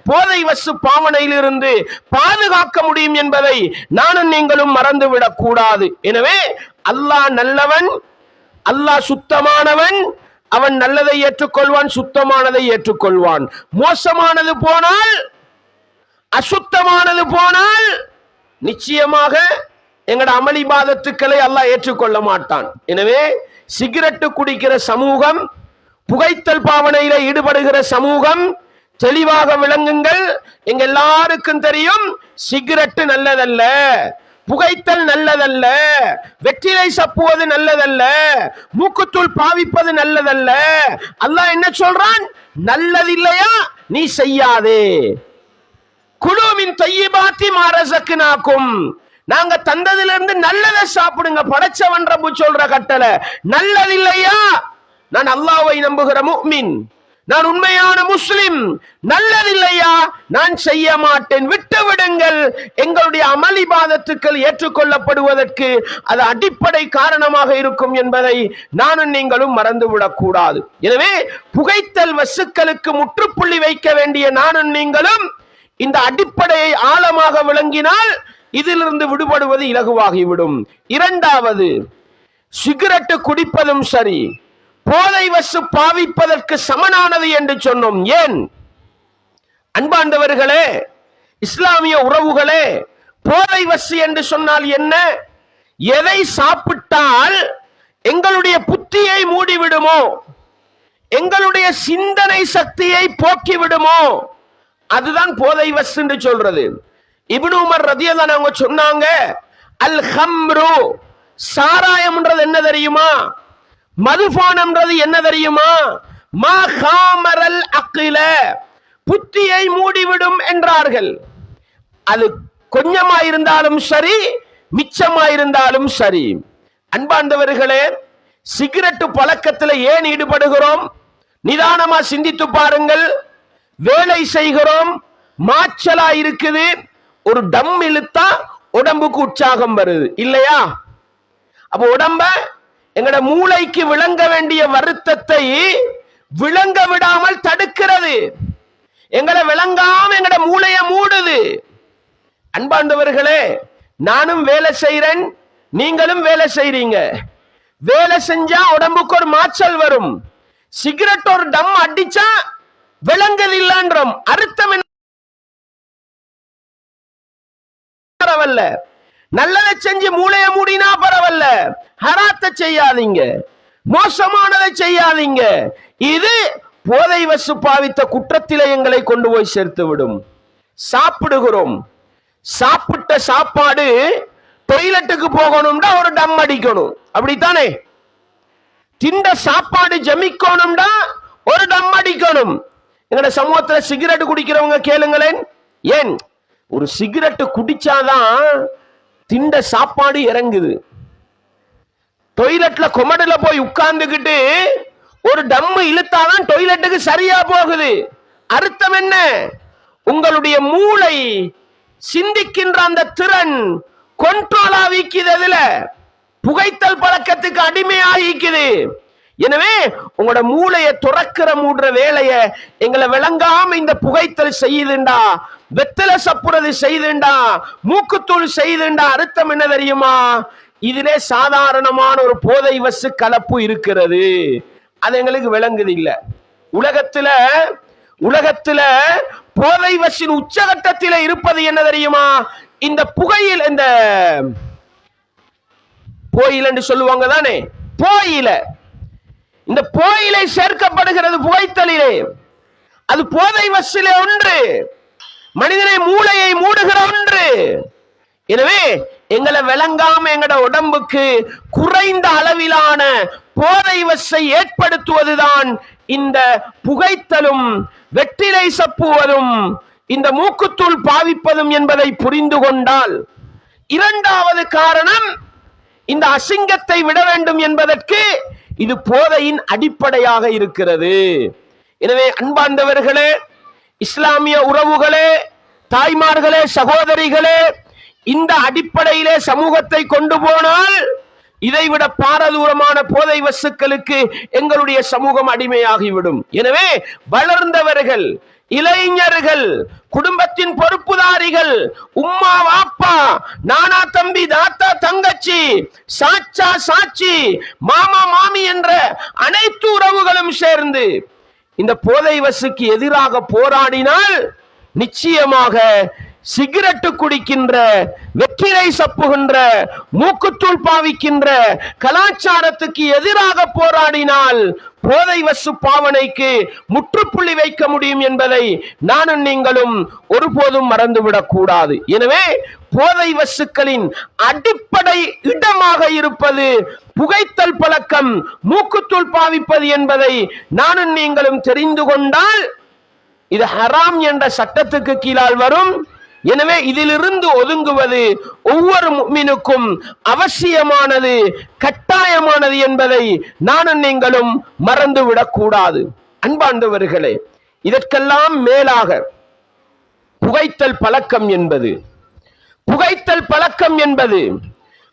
போதை வசு பாவனையிலிருந்து பாதுகாக்க முடியும் என்பதை நானும் நீங்களும் மறந்துவிடக் கூடாது. எனவே அல்லாஹ் நல்லவன், அல்லாஹ் சுத்தமானவன், அவன் நல்லதை ஏற்றுக்கொள்வான், சுத்தமானதை ஏற்றுக்கொள்வான். மோசமானது போனால், அசுத்தமானது போனால் நிச்சயமாக எங்கட அமளி பாதத்துக்களை அல்லாஹ் ஏற்றுக்கொள்ள மாட்டான். எனவே சிகரெட்டு குடிக்கிற சமூகம், புகைத்தல் பாவனையில ஈடுபடுகிற சமூகம் தெளிவாக விளங்குங்கள். எங்க எல்லாருக்கும் தெரியும், சிகரெட்டு நல்லதல்ல, புகைத்தல் நல்லதல்ல, வெற்றிலை சப்புவது நல்லதல்ல, மூக்குத்தூள் பாவிப்பது நல்லதல்ல. அல்லாஹ் என்ன சொல்றான்? நல்லது இல்லையா நீ செய்யாதே. குலூமின் தய்யிபாத்தி மா ரஸக்னாக்கும், நாங்க தந்ததிலிருந்து நல்லதை சாப்பிடுங்க. படைச்சவன் ரப்பு சொல்ற கட்டளை. நல்லது இல்லையா, நான் அல்லாஹ்வை நம்புகிற முஃமின், நான் உண்மையான முஸ்லிம், நல்லதில்லையா நான் செய்ய மாட்டேன், விட்டு விடுங்கள். எங்களுடைய அமல் இபாதத்துக்கள் ஏற்றுக்கொள்ளப்படுவதற்கு அது அடிப்படை காரணமாக இருக்கும் என்பதை நானும் நீங்களும் மறந்துவிடக் கூடாது. எனவே புகைத்தல் வசுக்களுக்கு முற்றுப்புள்ளி வைக்க வேண்டிய நானும் நீங்களும் இந்த அடிப்படையை ஆழமாக விளங்கினால் இதிலிருந்து விடுபடுவது இலகுவாகிவிடும். இரண்டாவது, சிகரெட்டு குடிப்பதும் சரி, போதை வசு பாவிப்பதற்கு சமனானது என்று சொன்னோம். ஏன்? அன்பாண்டவர்களே, இஸ்லாமிய உறவுகளே, போதை வசு என்று சொன்னால் என்ன? எதை சாப்பிட்டால் எங்களுடைய புத்தியை மூடிவிடுமோ, எங்களுடைய சிந்தனை சக்தியை போக்கிவிடுமோ, அதுதான் போதை வசு என்று சொல்றது. இப்னு உமர் ரலியல்லாஹு அன்ஹு சொன்னாங்க, அல் ஹம்ரு, சாராயம்ன்றது என்ன தெரியுமா? மதுபானம்ன்றது என்ன தெரியுமா? மா காமரல் அக்ல, புத்தியை மூடிவிடும் என்றார்கள். அது கொஞ்சமா இருந்தாலும் சரி, மிச்சமா இருந்தாலும் சரி. அன்பார்ந்தவர்களே, சிகரெட்டு பழக்கத்தில் ஏன் ஈடுபடுகிறோம்? நிதானமா சிந்தித்து பாருங்கள். வேலை செய்கிறோம், மாச்சலா இருக்குது, ஒரு டம் இழுத்தா உடம்புக்கு உற்சாகம் வருது இல்லையா? அப்ப உடம்ப, எங்கட மூளைக்கு விளங்க வேண்டிய வருத்தத்தை விளங்க விடாமல் தடுக்கிறது. எங்களை விளங்காம எங்கட மூளைய மூடுது. அன்பாண்டவர்களே, நானும் வேலை செய்யறேன், நீங்களும் வேலை செய்றீங்க. வேலை செஞ்சா உடம்புக்கு ஒரு மாற்றல் வரும். சிகரெட் ஒரு டம் அடிச்சா விளங்குது இல்லன்றோம். அர்த்தம் என்ன? பரவாயில்ல, நல்லதை செஞ்சு மூளைய மூடினா பரவாயில்ல, ஹராத்தை செய்யாதீங்க, மோசமானதை செய்யாதீங்க. இது போதை வசு பாவித்த குற்றத்திலே எங்களை கொண்டு போய் சேர்த்து விடும். சாப்பிடுகிறோம், சாப்பிட்ட சாப்பாடு டொய்லெட்டுக்கு போகணும்டா ஒரு டம் அடிக்கணும், அப்படித்தானே? திண்ட சாப்பாடு ஜமிக்கணும்டா ஒரு டம் அடிக்கணும். எங்கட சமூகத்துல சிகரெட் குடிக்கிறவங்க கேளுங்களேன், ஏன் ஒரு சிகரெட் குடிச்சாதான் திண்ட சாப்பாடு இறங்குது. டொய்லெட்ல கொமடல போய் உட்கார்ந்துகிட்டு ஒரு டம் இழுத்தாதான் டொய்லெட்டுக்கு சரியா போகுது. அர்த்தம் என்ன? உங்களுடைய மூளை சிந்திக்கின்ற அந்த திறன் கொண்ட்ரோலா வீக்குதுல, புகைத்தல் பழக்கத்துக்கு அடிமையாகிக்குது. எனவே உங்களோட மூளையை துறக்கிற மூடுற வேலைய எங்களை விளங்காம இந்த புகைத்தல் செய்யுதுண்டா, வெத்தலை சப்புறது செய்துண்டா, மூக்குத்தூள் செய்துண்டா. அர்த்தம் என்ன தெரியுமா? இதிலே சாதாரணமான ஒரு போதை வசு கலப்பு இருக்கிறது. அது எங்களுக்கு விளங்குது இல்ல. உலகத்துல போதை வசின் உச்சகட்டத்தில் இருப்பது என்ன தெரியுமா? இந்த புகையில், இந்த போயில சொல்லுவாங்க தானே, போயில, இந்த போயிலை சேர்க்கப்படுகிறது புகைத்தலிலே. அது போதை வசிலே ஒன்று, மனிதனை மூளையை மூடுகிற ஒன்று. எனவே எங்களை விளங்காம எங்கட உடம்புக்கு குறைந்த அளவிலான போதை வசை ஏற்படுத்துவதுதான் இந்த புகைத்தலும் வெற்றிலை சப்புவதும் இந்த மூக்குத்தூள் பாவிப்பதும் என்பதை புரிந்து கொண்டால், இரண்டாவது காரணம், இந்த அசிங்கத்தை விட வேண்டும் என்பதற்கு இது போதையின் அடிப்படையாக இருக்கிறது. எனவே அன்பார்ந்தவர்களே, இஸ்லாமிய உறவுகளே, தாய்மார்களே, சகோதரிகளே, இந்த அடிப்படையிலே சமூகத்தை கொண்டு போனால் இதைவிட பாரதூரமான போதை வசுக்களுக்கு எங்களுடைய சமூகம் அடிமையாகிவிடும். எனவே வளர்ந்தவர்கள், இளைஞர்கள், குடும்பத்தின் பொறுப்புதாரிகள், உம்மா வாப்பா, நானா தம்பி, தாத்தா தங்கச்சி, சாச்சா சாட்சி, மாமா மாமி என்ற அனைத்து உறவுகளும் சேர்ந்து இந்த போதை வசுக்கு எதிராக போராடினால் நிச்சயமாக சிகரெட்டு குடிக்கின்ற, வெற்றிலை சப்புகின்ற, மூக்குத்தூள் பாவிக்கின்ற கலாச்சாரத்துக்கு எதிராக போராடினால் போதை வசு பாவனைக்கு முற்றுப்புள்ளி வைக்க முடியும் என்பதை நானும் நீங்களும் ஒருபோதும் மறந்துவிடக் கூடாது. எனவே போதை வசுக்களின் அடிப்படை இடமாக இருப்பது புகைத்தல் பழக்கம், மூக்குத்தூள் பாவிப்பது என்பதை நானும் நீங்களும் தெரிந்து கொண்டால் இது ஹராம் என்ற சட்டத்துக்கு கீழால் வரும். எனவே இதிலிருந்து ஒதுங்குவது ஒவ்வொரு முஃமினுக்கும் அவசியமானது, கட்டாயமானது என்பதை நானும் நீங்களும் மறந்துவிடக் கூடாது. அன்பார்ந்தவர்களே, இதற்கெல்லாம் மேலாக புகைத்தல் பழக்கம் என்பது,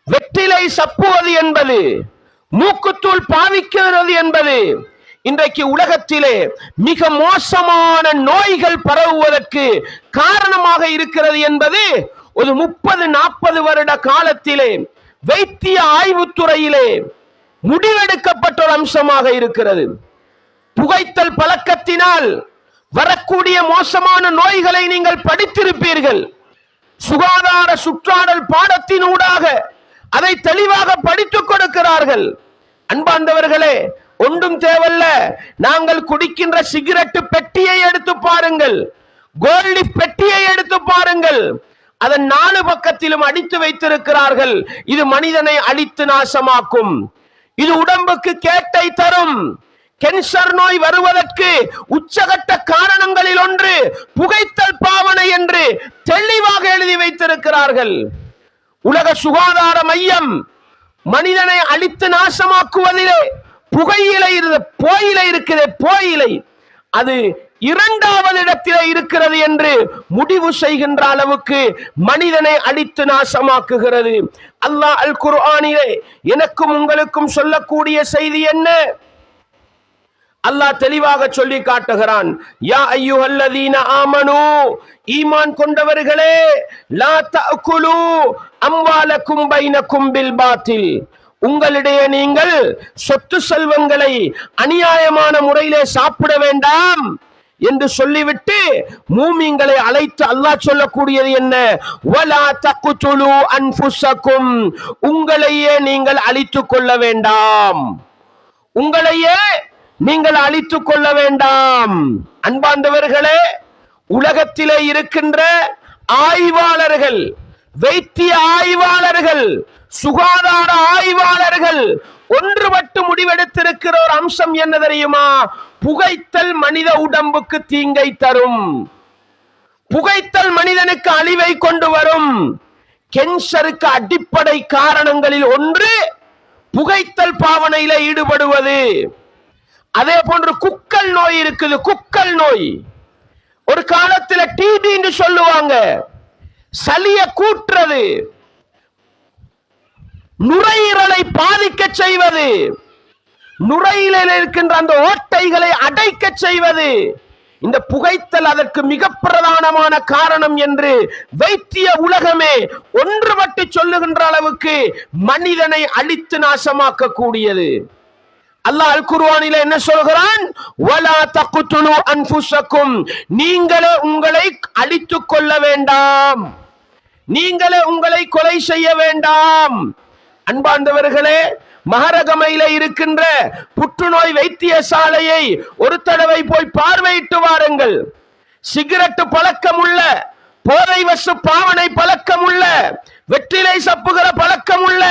வெற்றிலை சப்புவது என்பது, மூக்குத்தூள் பாவிக்கிறது என்பது இன்றைக்கு உலகத்திலே மிக மோசமான நோய்கள் பரவுவதற்கு காரணமாக இருக்கிறது என்பது ஒரு 30-40 வருட காலத்திலே வைத்திய ஆய்வுத்துறையிலே முடிவெடுக்கப்பட்ட ஒரு அம்சமாக இருக்கிறது. புகைத்தல் பழக்கத்தினால் வரக்கூடிய மோசமான நோய்களை நீங்கள் படித்திருப்பீர்கள். சுகாதார சுற்றாடல் பாடத்தினூடாக அதை தெளிவாக படித்துக் கொடுக்கிறார்கள். அன்பார்ந்தவர்களே, ஒன்றும் தேவல்ல, நாங்கள் குடிக்கின்ற சிகரெட் பெட்டியை எடுத்து பாருங்கள், கோல்டி பெட்டியை எடுத்து பாருங்கள், அதன் 4 பக்கத்திலும் அடித்து வைத்திருக்கிறார்கள். இது மனிதனை அழித்து நாசமாக்கும், இது உடம்புக்கு கேட்டை தரும், கேன்சர் நோய் வருவதற்கு உச்சகட்ட காரணங்களில் ஒன்று புகைத்தல் பாவனை என்று தெளிவாக எழுதி வைத்திருக்கிறார்கள். உலக சுகாதார மையம் மனிதனை அழித்து நாசமாக்குவதிலே புகையிலை இருக்கிறது, போயிலை அது 2வது இடத்திலே இருக்கிறது என்று முடிவு செய்கின்ற அளவுக்கு மனிதனை அழித்து நாசமாக்குகிறது. அல்லாஹ் அல் குர்ஆனிலே எனக்கும் உங்களுக்கும் சொல்லக்கூடிய செய்தி என்ன? அல்லாஹ் தெளிவாக சொல்லி காட்டுகிறான். யா அய்யுஹல்லதீன ஆமனூ, ஈமான் கொண்டவர்களே, லா தஅகுலு அம்வாலக்கும் பைனக்கும் பில் பாத்தில், உங்களிடையே நீங்கள் சொத்து செல்வங்களை அநியாயமான முறையிலே சாப்பிட வேண்டாம் என்று சொல்லிவிட்டு மூமின்களை அழைத்து அல்லாஹ் சொல்லக்கூடியது என்ன? வலா தக்துலு அன்ஃபுஸக்கும், உங்களையே நீங்கள் அழித்துக் கொள்ள வேண்டாம், உங்களையே நீங்கள் அழித்துக் கொள்ள வேண்டாம். அன்பார்ந்தவர்களே, உலகத்திலே இருக்கின்ற ஆய்வாளர்கள், வைத்திய ஆய்வாளர்கள், சுகாதார ஆய்வாளர்கள் ஒன்றுபட்டு முடிவெடுத்திருக்கிற ஒரு அம்சம் என்ன தெரியுமா? புகைத்தல் மனித உடம்புக்கு தீங்கை தரும், புகைத்தல் மனிதனுக்கு அழிவை கொண்டு வரும். கேன்சருக்கு அடிப்படை காரணங்களில் ஒன்று புகைத்தல் பாவனையில ஈடுபடுவது. அதே போன்று குக்கல் நோய் இருக்குது. குக்கல் நோய் ஒரு காலத்துல டிபி என்று சொல்லுவாங்க. சளிய கூட்டுறது, நுரையீரலை பாதிக்க செய்வது, நுரையீரலில் இருக்கின்ற அந்த ஓட்டைகளை அடைக்க செய்வது இந்த புகைத்தல் அதற்கு மிக பிரதானமான காரணம் என்று வைத்திய உலகமே ஒன்றுபட்டு சொல்லுகின்ற அளவுக்கு மனிதனை அழித்து நாசமாக்க கூடியது. அல்லாஹ் அல் குர்ஆனிலே என்ன சொல்கிறான்? வலா தக்துலு அன்ஃபுஸக்கும், நீங்களே உங்களை அழித்துக் கொள்ள வேண்டாம், நீங்களே உங்களை கொலை செய்ய வேண்டாம். அன்பார்ந்தவர்களே, மகரகமையில இருக்கின்ற புற்றுநோய் வைத்தியசாலையை ஒரு தடவை போய் பார்வையிட்டு வாருங்கள். சிகரெட் பழக்கம் உள்ள, போதை வசு பாவனை பழக்கம் உள்ள, வெற்றிலை சப்புகிற பழக்கம் உள்ள,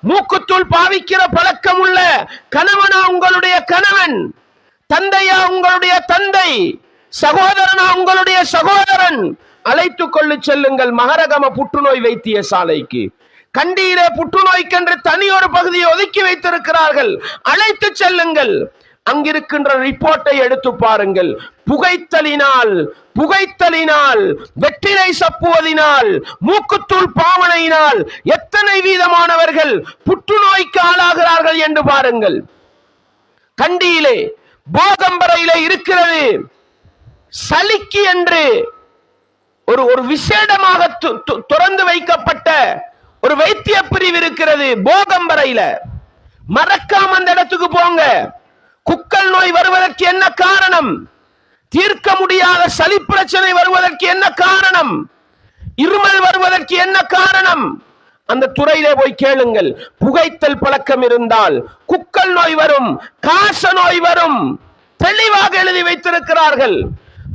மூக்குத்தூள் பாவிக்கிற பழக்கம் உள்ள கணவனா உங்களுடைய கணவன், தந்தையா உங்களுடைய தந்தை, சகோதரனா உங்களுடைய சகோதரன், அழைத்துக் கொண்டு செல்லுங்கள் மகரகம புற்றுநோய் வைத்தியசாலைக்கு. கண்டியிலே புற்றுநோய்க்கென்று தனி ஒரு பகுதியை ஒதுக்கி வைத்திருக்கிறார்கள், அழைத்து செல்லுங்கள். அங்கிருக்கின்ற ரிப்போர்ட்டை எடுத்து பாருங்கள். புகைத்தலினால், புகைத்தலினால், வெற்றிலை சப்புவதினால், மூக்குத்தூள் பாவனையினால் எத்தனை வீதமானவர்கள் புற்றுநோய்க்கு ஆளாகிறார்கள் என்று பாருங்கள். கண்டியிலே போகம்பரையிலே இருக்கிறது சலிக்கு என்று ஒரு விசேடமாக திறந்து வைக்கப்பட்ட ஒரு வைத்திய பிரிவு இருக்கிறது போகம்பரையில. மறக்காம அந்த இடத்துக்கு போங்க. குக்கல் நோய் வருவதற்கு என்ன காரணம்? தீர்க்க முடியாத சளி பிரச்சனை வருவதற்கு என்ன காரணம்? இருமல் வருவதற்கு என்ன காரணம்? அந்த துறையிலே போய் கேளுங்கள். புகைத்தல் பழக்கம் இருந்தால் குக்கல் நோய் வரும், காச நோய் வரும். தெளிவாக எழுதி வைத்திருக்கிறார்கள்.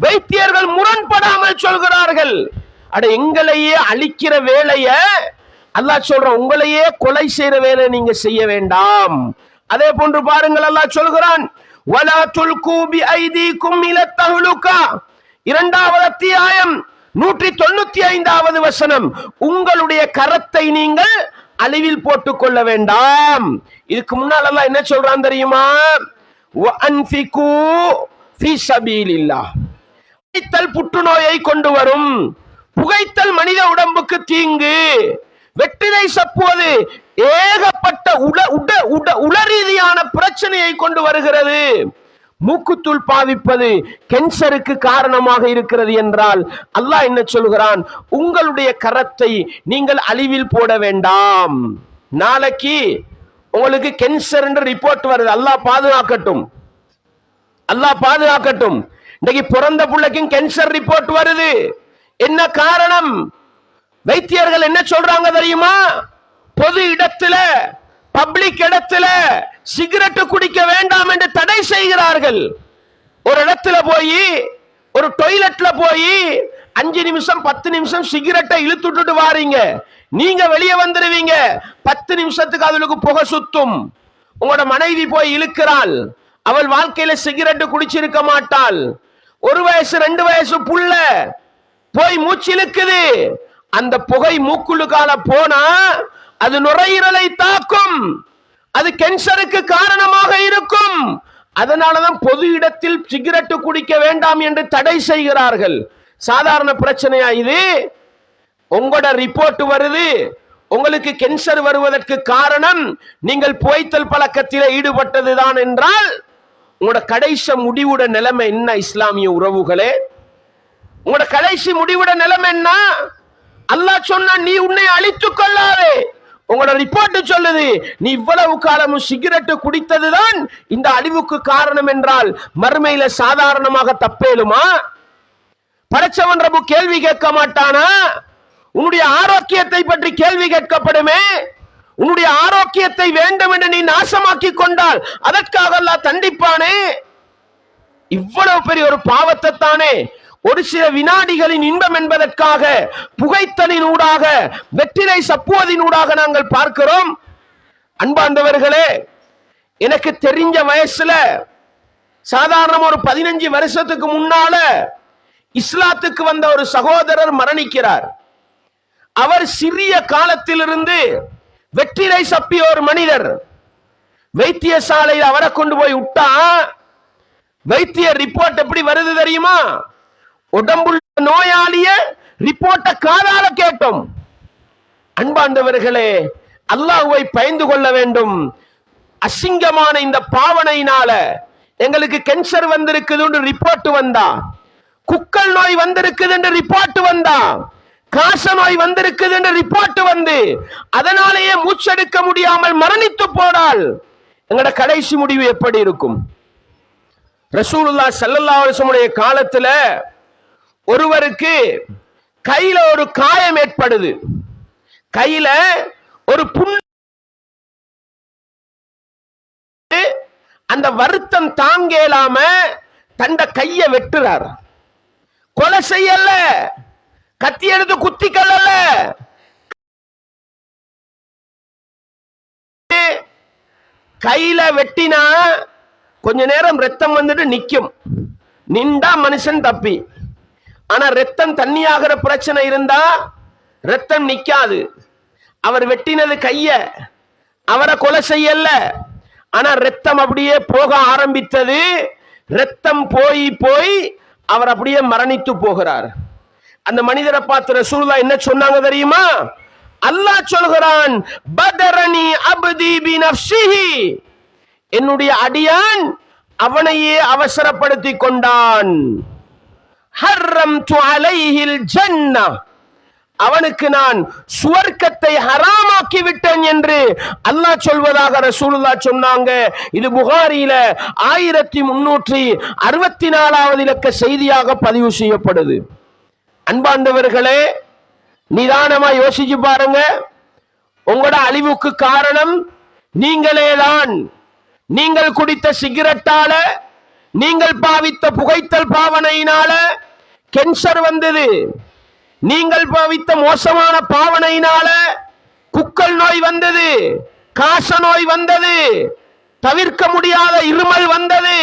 வைத்தியர்கள் முரண்படாமல் சொல்கிறார்கள். அட, எங்களையே அழிக்கிற வேலைய அல்லாஹ் சொல்றான், உங்களையே கொலை செய்யற வேலை நீங்க செய்ய வேண்டாம். அதே போன்று பாருங்கள், அல்லாஹ் சொல்கிறான், வலா துல்கு பிஐதீக்கும் இலா தஹ்லுகா, இரண்டாவது அத்தியாயம் 195வது வசனம். உங்களுடைய கரத்தை நீங்கள் அழிவில் போட்டுக் கொள்ள வேண்டாம். இதுக்கு முன்னால் அல்லாஹ் என்ன சொல்றான் தெரியுமா? வஅன்ஃபிகு ஃபீ ஸபீலில்லாஹ். புகைத்தல் புற்றுநோயை கொண்டு வரும், புகைத்தல் மனித உடம்புக்கு தீங்கு, வெற்றிலை சப்புவது ஏகப்பட்ட உளரீதியான பிரச்சனையை கொண்டு வருகிறது. மூக்குத்தூள் பாவிப்பது கேன்சருக்கு காரணமாக இருக்கிறது என்றால் அல்லாஹ் என்ன சொல்கிறான்? உங்களுடைய கரத்தை நீங்கள் அழிவில் போட வேண்டாம். நாளைக்கு உங்களுக்கு கேன்சர் என்று ரிப்போர்ட் வருது, அல்லாஹ் பாதுகாக்கட்டும், அல்லாஹ் பாதுகாக்கட்டும். இன்னைக்கு பிறந்த பிள்ளைக்கும் கேன்சர் ரிப்போர்ட் வருது. என்ன காரணம்? வைத்தியர்கள் என்ன சொல்றாங்க தெரியுமா? பொது இடத்துல, பப்ளிக் இடத்துல சிகரெட் குடிக்க வேண்டாம் என்று தடை செய்கிறார்கள். ஒரு இடத்துல போய், ஒரு டாய்லெட்ல போய் 5 நிமிஷம் 10 நிமிஷம் சிகரெட்டை இழுத்துட்டு வாரீங்க, நீங்க வெளியே வந்துருவீங்க, 10 நிமிஷத்துக்கு அதுக்கு புகை சுத்தும். உங்களோட மனைவி போய் இழுக்கிறாள், அவள் வாழ்க்கையில சிகரெட் குடிச்சிருக்க மாட்டாள். 1 வயசு 2 வயசு புள்ள போய் மூச்சு இழுக்குது. அந்த புகை மூக்குள்ளுக்கால போனா அது நுரையீரலை தாக்கும், அது கேன்சருக்கு காரணமாக இருக்கும். அதனாலதான் பொது இடத்தில் சிகரெட் குடிக்க வேண்டாம் என்று தடை செய்கிறார்கள். சாதாரண பிரச்சனையா இது? உங்களோட ரிப்போர்ட் வருது, உங்களுக்கு கேன்சர் வருவதற்கு காரணம் நீங்கள் புகைத்தல் பழக்கத்தில் ஈடுபட்டதுதான் என்றால் உங்களோட கடைசி முடிவுட நிலைமை என்ன இஸ்லாமிய உறவுகளே? உங்களோட கடைசி முடிவுட நிலைமை என்ன? அல்லாஹ் சொன்னா நீ உன்னை அழித்துக் கொள்ளாதே. உங்களோட ரிப்போர்ட் சொல்லுது நீ இவ்வளவு காலமும் சிகரெட் குடித்ததுதான் இந்த அழிவுக்கு காரணம் என்றால் மறுமையில சாதாரணமாக தப்பேலுமா? படைச்சவன் ரப்பு கேள்வி கேட்க மாட்டானா? உன்னுடைய ஆரோக்கியத்தை பற்றி கேள்வி கேட்கப்படுமே. உன்னுடைய ஆரோக்கியத்தை வேண்டும் என்று நீ நாசமாக்கி கொண்டால் அதற்காக அல்லாஹ் தண்டிப்பானே. இவ்வளவு பெரிய ஒரு பாவத்தை தானே ஒரு சில வினாடிகளின் இன்பம் என்பதற்காக புகைத்தலின் ஊடாக வெற்றிலை சப்புவதின் ஊடாக நாங்கள் பார்க்கிறோம். அன்பார்ந்தவர்களே, எனக்கு தெரிஞ்ச வயசுல சாதாரண ஒரு 15 வருஷத்துக்கு முன்னால இஸ்லாத்துக்கு வந்த ஒரு சகோதரர் மரணிக்கிறார். அவர் சிறிய காலத்திலிருந்து வெற்றிலை சப்பிய ஒரு மனிதர். வைத்தியசாலையில் அவரை கொண்டு போய் விட்டா வைத்திய ரிப்போர்ட் எப்படி வருது தெரியுமா? உடம்புள்ள நோயாளிய ரிப்போர்ட்ட காதால கேட்டோம். அன்பாண்டவர்களே, அல்லாஹ்வை பயந்து கொள்ள வேண்டும். அசிங்கமான இந்த பாவனையினால எங்களுக்கு கேன்சர் வந்திருக்குது ரிப்போர்ட் வந்தா, குக்கல் நோய் வந்திருக்குது என்று ரிப்போர்ட் வந்தா, காச நோய் வந்திருக்குது என்று ரிப்போர்ட் வந்து அதனாலேயே மூச்செடுக்க முடியாமல் மரணித்து போனால் எங்களோட கடைசி முடிவு எப்படி இருக்கும்? ரசூலுல்லாஹ் ஸல்லல்லாஹு அலைஹி வஸல்லம் காலத்துல ஒருவருக்கு கையில ஒரு காயம் ஏற்படுது. கையில ஒரு புண். அந்த வருத்தம் தாங்கலாம தண்ட கைய வெட்டுறார். கொலை செய்யல, கத்தி எடுத்து குத்திக்கல்ல, கையில வெட்டினா கொஞ்ச நேரம் ரத்தம் வந்துட்டு நிக்கும். நின்றா மனுஷன் தப்பி. ஆனா ரத்தம் தண்ணியாகிற பிரச்சனை இருந்தா ரத்தம் நிக்காது. அவர் வெட்டினது கைய, அவரை கொலை செய்யல. ஆனா ரத்தம் அப்படியே போக ஆரம்பித்தது. ரத்தம் போய் போய் அவர் அப்படியே மரணித்து போகிறார். அந்த மனிதரை பார்த்து ரசூலுல்லாஹ் என்ன சொன்னாங்க தெரியுமா? அல்லாஹ் சொல்கிறான், பதரனி அப்தி பி நஃப்ஸிஹி, என்னுடைய அடியான் அவனையே அவசரப்படுத்தி கொண்டான். ஹர்ரம்து அலைஹில் ஜன்னah, அவனுக்கு நான் சுவர்க்கத்தை ஹராமாக்கி விட்டேன் என்று அல்லாஹ் சொல்வதாக ரசூலுல்லாஹ் சொன்னாங்க. இது புகாரியில 1364வது இலக்க செய்தியாக பதிவு செய்யப்படுது. அன்பாண்டவர்களே, நிதானமா யோசிச்சு பாருங்க. உங்களோட அழிவுக்கு காரணம் நீங்களேதான். நீங்கள் குடித்த சிகரெட்டால, நீங்கள் பாவித்த புகைத்தல் பாவனையினால கேன்சர் வந்தது. நீங்கள் பாவித்த மோசமான பாவனையினால குக்கல் நோய் வந்தது, காச நோய் வந்தது, தவிர்க்க முடியாத இருமல் வந்தது.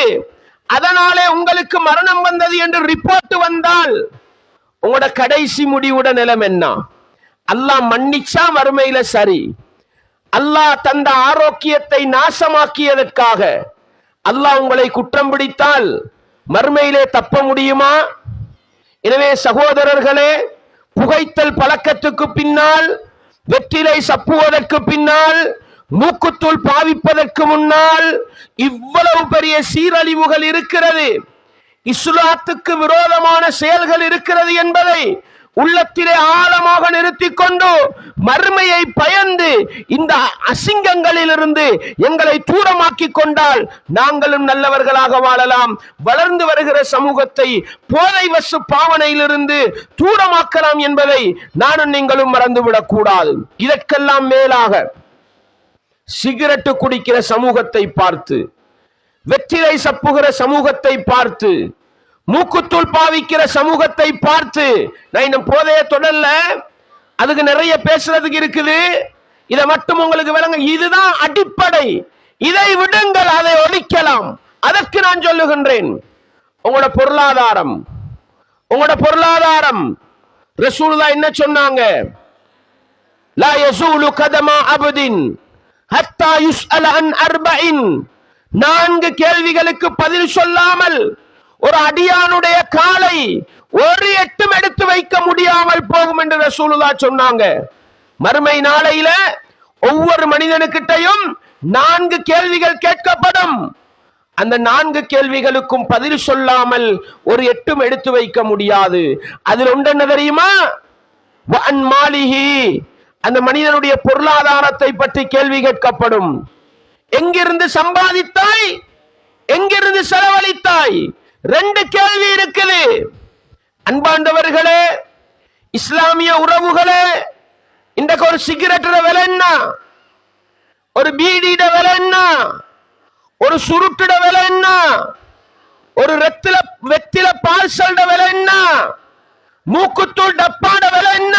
அதனாலே உங்களுக்கு மரணம் வந்தது என்று ரிப்போர்ட் வந்தால் உங்களோட கடைசி முடிவுட நிலம் என்ன? அல்லாஹ் மன்னிச்சா மறுமையில சரி. அல்லாஹ் தந்த ஆரோக்கியத்தை நாசமாக்கியதற்காக அல்லாஹ் உங்களை குற்றம் பிடித்தால் மறுமையிலே தப்ப முடியுமா? எனவே சகோதரர்களே, புகைத்தல் பழக்கத்துக்கு பின்னால், வெற்றிலை சப்புவதற்கு பின்னால், மூக்குத்தூள் பாவிப்பதற்கு முன்னால் இவ்வளவு பெரிய சீரழிவுகள் இருக்கிறது. இஸ்லாத்துக்கு விரோதமான செயல்கள் இருக்கிறது என்பதை உள்ளத்திலே ஆழமாக நிறுத்திக் கொண்டு மறுமையை பயந்து இந்த அசிங்கங்களிலிருந்து எங்களை தூரமாக்கி கொண்டால் நாங்களும் நல்லவர்களாக வாழலாம். வளர்ந்து வருகிற சமூகத்தை போதை வசு பாவனையிலிருந்து தூரமாக்கலாம் என்பதை நானும் நீங்களும் மறந்துவிடக் கூடாது. இதற்கெல்லாம் மேலாக சிகரெட்டு குடிக்கிற சமூகத்தை பார்த்து, வெற்றிலை சப்புகிற சமூகத்தை பார்த்து, மூக்குத்தூள் பாவிக்கிற சமூகத்தை பார்த்து, நான் இன்னும் போதைய தொடரல, அதுக்கு நிறைய பேசுறதுக்கு இருக்குது. இதை மட்டும் உங்களுக்கு விளங்க, இதுதான் அடிப்படை. இதை விடுங்கள், அதை ஒழிக்கலாம். அதற்கு நான் சொல்லுகின்றேன், உங்களோட பொருளாதாரம் ரசூலுல்லாஹ் என்ன சொன்னாங்க? லா யஸூலு கதமா அப்தின் ஹத்தா யுஸ்அல அன் அர்பஇன், 4 கேள்விகளுக்கு பதில் சொல்லாமல் ஒரு அடியானுடைய காலை ஒரு எட்டும் எடுத்து வைக்க முடியாமல் போகும் என்று ரசூலுல்லாஹ் சொன்னாங்க. மறுமை நாளையில ஒவ்வொரு மனிதனுக்கிட்டையும் 4 கேள்விகள் கேட்கப்படும். அந்த 4 கேள்விகளுக்கும் பதில் சொல்லாமல் ஒரு எட்டும் எடுத்து வைக்க முடியாது. அதில் ஒன்று என்ன தெரியுமா? வஅன் மாலிஹி, அந்த மனிதனுடைய பொருளாதாரத்தை பற்றி கேள்வி கேட்கப்படும். எங்கிருந்து சம்பாதித்தாய், எங்கிருந்து செலவழித்தாய்? 2 கேள்வி இருக்குது. அன்பாண்டவர்களே, இஸ்லாமிய உறவுகளே, இன்றைக்கு ஒரு சிகரெட்டோட விலை என்ன, ஒரு பீடியோட விலை என்ன, ஒரு சுருட்டுட விலை என்ன, ஒரு வெத்தில பார்சல்ட விலை என்ன, மூக்குத்தூள் டப்பாட விலை என்ன?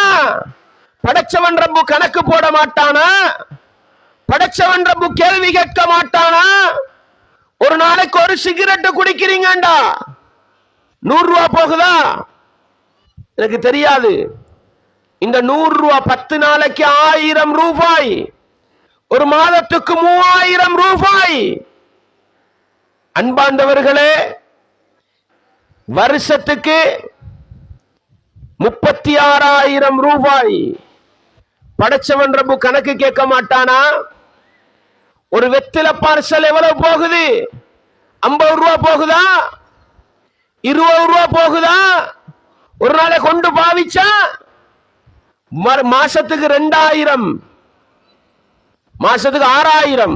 படைச்சவன் ரப்பு கணக்கு போட மாட்டானா? படைச்சவன் ரப்பு கேள்வி கேட்க மாட்டானா? ஒரு நாளைக்கு ஒரு சிகரெட் குடிக்கிறீங்கடா, 100 ரூபாய் போகுதா? எனக்கு தெரியாது. இந்த 100 ரூபாய் 10 நாளைக்கு 1000 ரூபாய், ஒரு மாதத்துக்கு 3000 ரூபாய். அன்பாண்டவர்களே, வருஷத்துக்கு 36,000 ரூபாய். படைச்சவன் ரப்பு கணக்கு கேட்க மாட்டானா? ஒரு வெத்தில பார்சல் எவ்வளவு போகுது? 50 ரூபாய் போகுதா? 20 ரூபாய் போகுதா? ஒரு நாளை கொண்டு பாவிச்சா மாசத்துக்கு 2000, மாசத்துக்கு 6000,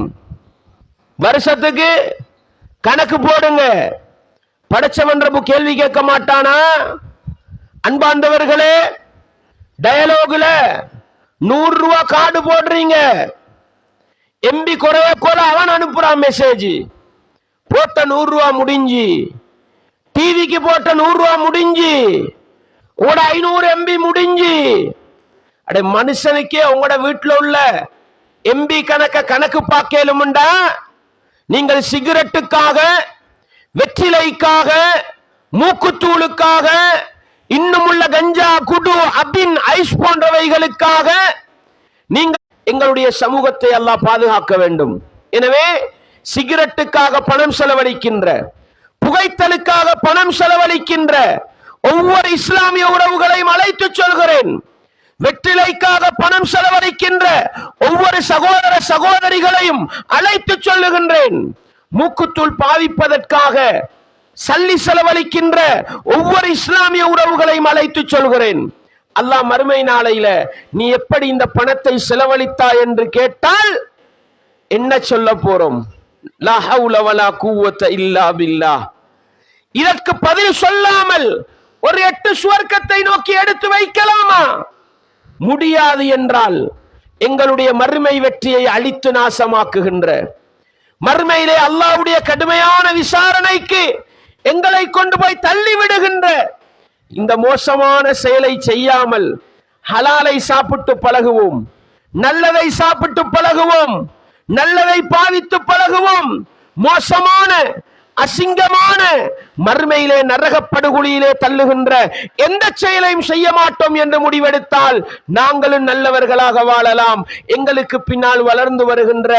வருஷத்துக்கு கணக்கு போடுங்க. படைச்சவன் ரப்பு கேள்வி கேட்க மாட்டானா? அன்பாண்டவர்களே, டயலாகுல 100 ரூபாய் கார்டு போடுறீங்க, எம்பி குறைய கூட அவன் அனுப்புறான் மெசேஜ். போட்ட 100 ரூபாய் முடிஞ்சு, டிவிக்கு போட்ட 100 ரூபாய் முடிஞ்சு, உங்களோட 500 எம்பி முடிஞ்சு. அட மனுஷனுக்கே உங்களோட வீட்டில் உள்ள எம்பி கணக்கு பார்க்கலும்டா. நீங்கள் சிகரெட்டுக்காக, வெற்றிலைக்காக, மூக்குத்தூளுக்காக, இன்னும் உள்ள கஞ்சா, குடு, அபின், ஐஸ் போன்றவைகளுக்காக நீங்கள் எங்களுடைய சமூகத்தை அல்லாஹ் பாதுகாக்க வேண்டும். எனவே சிகரெட்டுக்காக பணம் செலவழிக்கின்ற, புகைத்தலுக்காக பணம் செலவழிக்கின்ற ஒவ்வொரு இஸ்லாமிய உறவுகளையும் அழைத்து சொல்கிறேன். வெற்றிலைக்காக பணம் செலவழிக்கின்ற ஒவ்வொரு சகோதர சகோதரிகளையும் அழைத்து சொல்லுகின்றேன். மூக்குத்தூள் பாவிப்பதற்காக சல்லி செலவழிக்கின்ற ஒவ்வொரு இஸ்லாமிய உறவுகளையும் அழைத்து சொல்கிறேன். அல்லாஹ் மறுமை நாளையில நீ எப்படி இந்த பணத்தை செலவழித்தாய் என்று கேட்டால் என்ன சொல்ல போறோம்? லா ஹவுல வலா குவத்த இல்லா பில்லாஹ். இதற்கு பதில் சொல்லாமல் ஒரு 8 சுவர்க்கத்தை நோக்கி எடுத்து வைக்கலாமா? முடியாது என்றால் எங்களுடைய மறுமை வெற்றியை அழித்து நாசமாக்குகின்ற, மறுமையிலே அல்லாஹ்வுடைய கடுமையான விசாரணைக்கு எங்களை கொண்டு போய் தள்ளி விடுகின்ற இந்த மோசமான செயலை செய்யாமல் ஹலாலை சாப்பிட்டு பழகுவோம், நல்லதை சாப்பிட்டு பழகுவோம், நல்லதை பாவித்து பழகுவோம். மோசமான, அசிங்கமான, மறுமையிலே நரகப்படுகொலியிலே தள்ளுகின்ற எந்த செயலையும் செய்ய மாட்டோம் என்று முடிவெடுத்தால் நாங்களும் நல்லவர்களாக வாழலாம். எங்களுக்கு பின்னால் வளர்ந்து வருகின்ற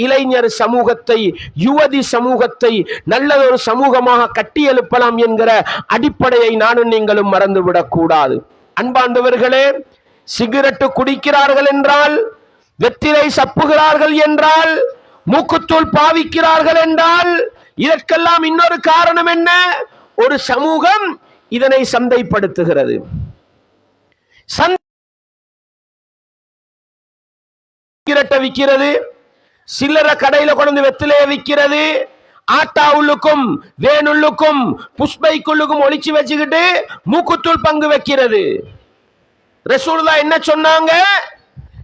இளைஞர் சமூகத்தை, யுவதி சமூகத்தை நல்லதொரு சமூகமாக கட்டியெழுப்பலாம் என்கிற அடிப்படையை நானும் நீங்களும் மறந்துவிடக் கூடாது. அன்பாண்டவர்களே, சிகரெட்டு குடிக்கிறார்கள் என்றால், வெற்றிலை சப்புகிறார்கள் என்றால், மூக்குத்தூள் பாவிக்கிறார்கள் என்றால், இதற்கெல்லாம் இன்னொரு காரணம் என்ன? ஒரு சமூகம் இதனை சந்தைப்படுத்துகிறது. சிகரெட்டை விற்கிறது, சில்லறை கடையில கொண்டு வெத்திலையை விற்கிறது, ஆட்டா உள்ளுக்கும் வேனுள்ளுக்கும் புஷ்பைக்குள்ளுக்கும் ஒளிச்சு வச்சுக்கிட்டு மூக்குத்தூள் பங்கு வைக்கிறது. ரசூலுல்லாஹ் என்ன சொன்னாங்க?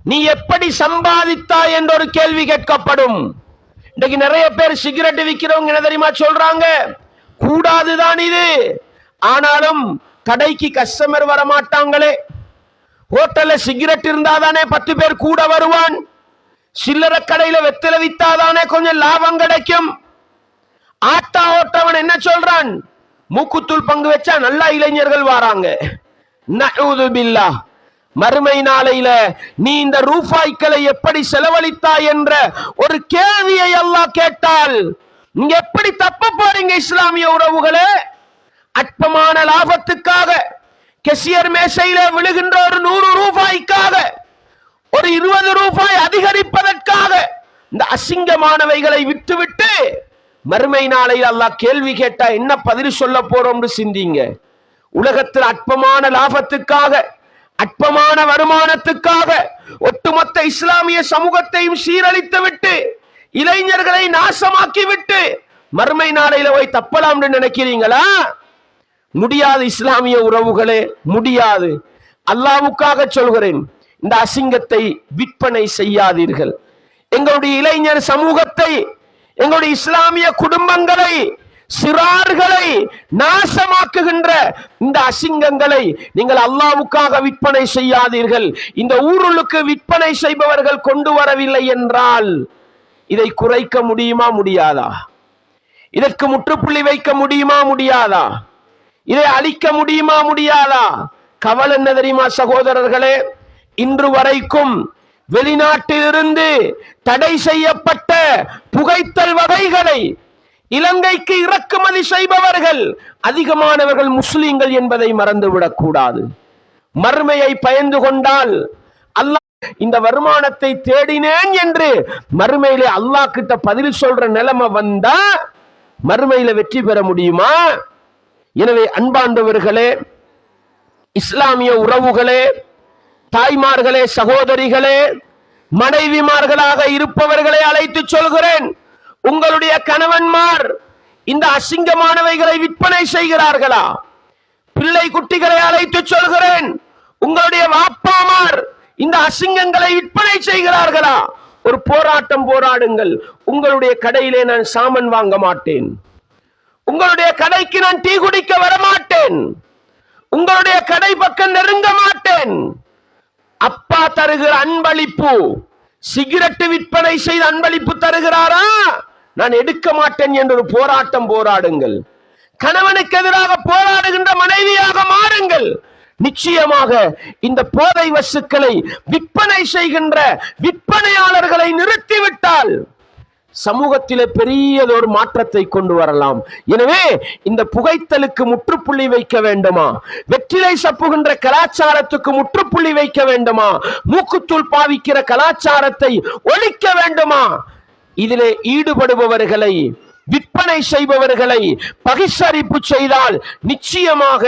நீ எப்படி சம்பாதித்தாய் என்ற ஒரு கேள்வி கேட்கப்படும். இன்னைக்கு நிறைய பேர் சிகரெட் விற்கிறவங்க என்ன தெரியுமா சொல்றாங்க? கூடாதுதான் இது, ஆனாலும் கடைக்கு கஸ்டமர் வர மாட்டாங்களே, ஹோட்டல்ல சிகரெட் இருந்தாதானே 10 பேர் கூட வருவான், சில்லறை கடையில வெத்தலை வித்தாதானே கொஞ்சம் லாபம் கிடைக்கும். ஆட்டா ஓட்டவன் என்ன சொல்றான்? மூக்குத்தூள் பங்கு வச்சா நல்ல இளைஞர்கள் வராங்க. நஊது பில்லாஹ். மறுமை நாளையில நீ இந்த ரூபாய்களை எப்படி செலவழித்தாய் என்ற ஒரு கேள்வியை அல்லாஹ் கேட்டால் நீங்க எப்படி தப்ப போறீங்க? இஸ்லாமிய உறவுகளே, அற்பமான லாபத்துக்காக கெசியர் மேசையில விழுகின்ற ஒரு 100 ரூபாய்க்காக, ஒரு 20 ரூபாய் அதிகரிப்பதற்காக இந்த அசிங்கமானவைகளை விட்டுவிட்டு மறுமை நாளையில் அல்லாஹ் கேள்வி கேட்டா என்ன பதில் சொல்ல போறோம்னு சிந்திங்க. உலகத்தில் அற்பமான லாபத்துக்காக, அற்பமான வருமானத்துக்காக ஒட்டுமொத்த இஸ்லாமிய சமூகத்தையும் சீரழித்து விட்டு, இளைஞர்களை நாசமாக்கி விட்டு மறுமை நாளையில போய் தப்பலாம் நினைக்கிறீங்களா? முடியாது இஸ்லாமிய உறவுகளே, முடியாது. அல்லாஹ்வுக்காக சொல்கிறேன், இந்த அசிங்கத்தை விற்பனை செய்யாதீர்கள். எங்களுடைய இளைஞர் சமூகத்தை, எங்களுடைய இஸ்லாமிய குடும்பங்களை, சிறார்களை நாசமாக்குகின்ற இந்த அசிங்கங்களை நீங்கள் அல்லாஹ்வுக்காக விற்பனை செய்யாதீர்கள். இந்த ஊருளுக்கு விற்பனை செய்பவர்கள் கொண்டு வரவில்லை என்றால் இதை குறைக்க முடியுமா முடியாதா? இதற்கு முற்றுப்புள்ளி வைக்க முடியுமா முடியாதா? இதை அழிக்க முடியுமா முடியாதா? கவலை என்ன தெரியுமா சகோதரர்களே? இன்று வரைக்கும் வெளிநாட்டிலிருந்து தடை செய்யப்பட்ட புகைத்தல் வகைகளை இலங்கைக்கு இறக்குமதி செய்பவர்கள் அதிகமானவர்கள் முஸ்லிம்கள் என்பதை மறந்துவிடக் கூடாது. மறுமையை பயந்து கொண்டால் அல்லாஹ் இந்த வருமானத்தை தேடினேன் என்று மறுமையிலே அல்லாஹ் கிட்ட பதில் சொல்ற நிலைமை வந்தா மறுமையில வெற்றி பெற முடியுமா? எனவே அன்பாண்டவர்களே, இஸ்லாமிய உறவுகளே, தாய்மார்களே, சகோதரிகளே, மனைவிமார்களாக இருப்பவர்களை அழைத்து சொல்கிறேன், உங்களுடைய கணவன்மார் இந்த அசிங்கமானவைகளை விற்பனை செய்கிறார்களா? பிள்ளை குட்டிகளை அழைத்து சொல்கிறேன், உங்களுடைய வாப்பாமார் இந்த அசிங்கங்களை விற்பனை செய்கிறார்களா? ஒரு போராட்டம் போராடுங்கள். உங்களுடைய கடையிலே நான் சாமன் வாங்க மாட்டேன், உங்களுடைய கடைக்கு நான் டீ குடிக்க வரமாட்டேன், உங்களுடைய கடை பக்கம் நெருங்க மாட்டேன். அப்பா தருகிற அன்பளிப்பு, சிகரெட் விற்பனை செய்து அன்பளிப்பு தருகிறாரா? நான் எடுக்க மாட்டேன் என்று ஒரு போராட்டம் போராடுங்கள். கணவனுக்கு எதிராக போராடுகின்ற மனைவியாக மாறுங்கள். நிச்சயமாக இந்த போதை வஸ்துக்களை விற்பனை செய்கின்ற விற்பனையாளர்களை நிறுத்திவிட்டால் சமூகத்திலே பெரியதொரு மாற்றத்தை கொண்டு வரலாம். எனவே இந்த புகைத்தலுக்கு முற்றுப்புள்ளி வைக்க வேண்டுமா? வெற்றிலை சப்புகின்ற கலாச்சாரத்துக்கு முற்றுப்புள்ளி வைக்க வேண்டுமா? மூக்குத்தூள் பாவிக்கிற கலாச்சாரத்தை ஒழிக்க வேண்டுமா? இதிலே ஈடுபடுபவர்களை, விற்பனை செய்பவர்களை பகிஷ்கரிப்பு செய்தால் நிச்சயமாக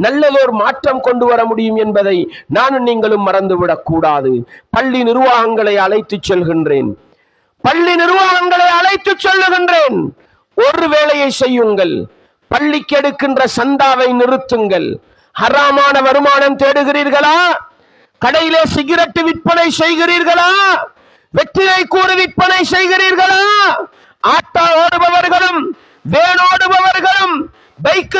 நல்லதோர் மாற்றம் கொண்டு வர முடியும் என்பதை நானும் நீங்களும் மறந்துவிடக் கூடாது. பள்ளி நிர்வாகங்களை அழைத்து செல்கின்றேன், பள்ளி நிர்வாகங்களை அழைத்து சொல்லுகின்றேன், ஒரு வேலையை செய்யுங்கள். பள்ளிக்கு எடுக்கின்ற சந்தாவை நிறுத்துங்கள். ஹராமான வருமானம் தேடுகிறீர்களா? கடையிலே சிகரெட் விற்பனை செய்கிறீர்களா? வெற்றிலை கூறு விற்பனை செய்கிறீர்களா? ஆட்டோ ஓடுபவர்களும், வேனோடுபவர்களும், பைக்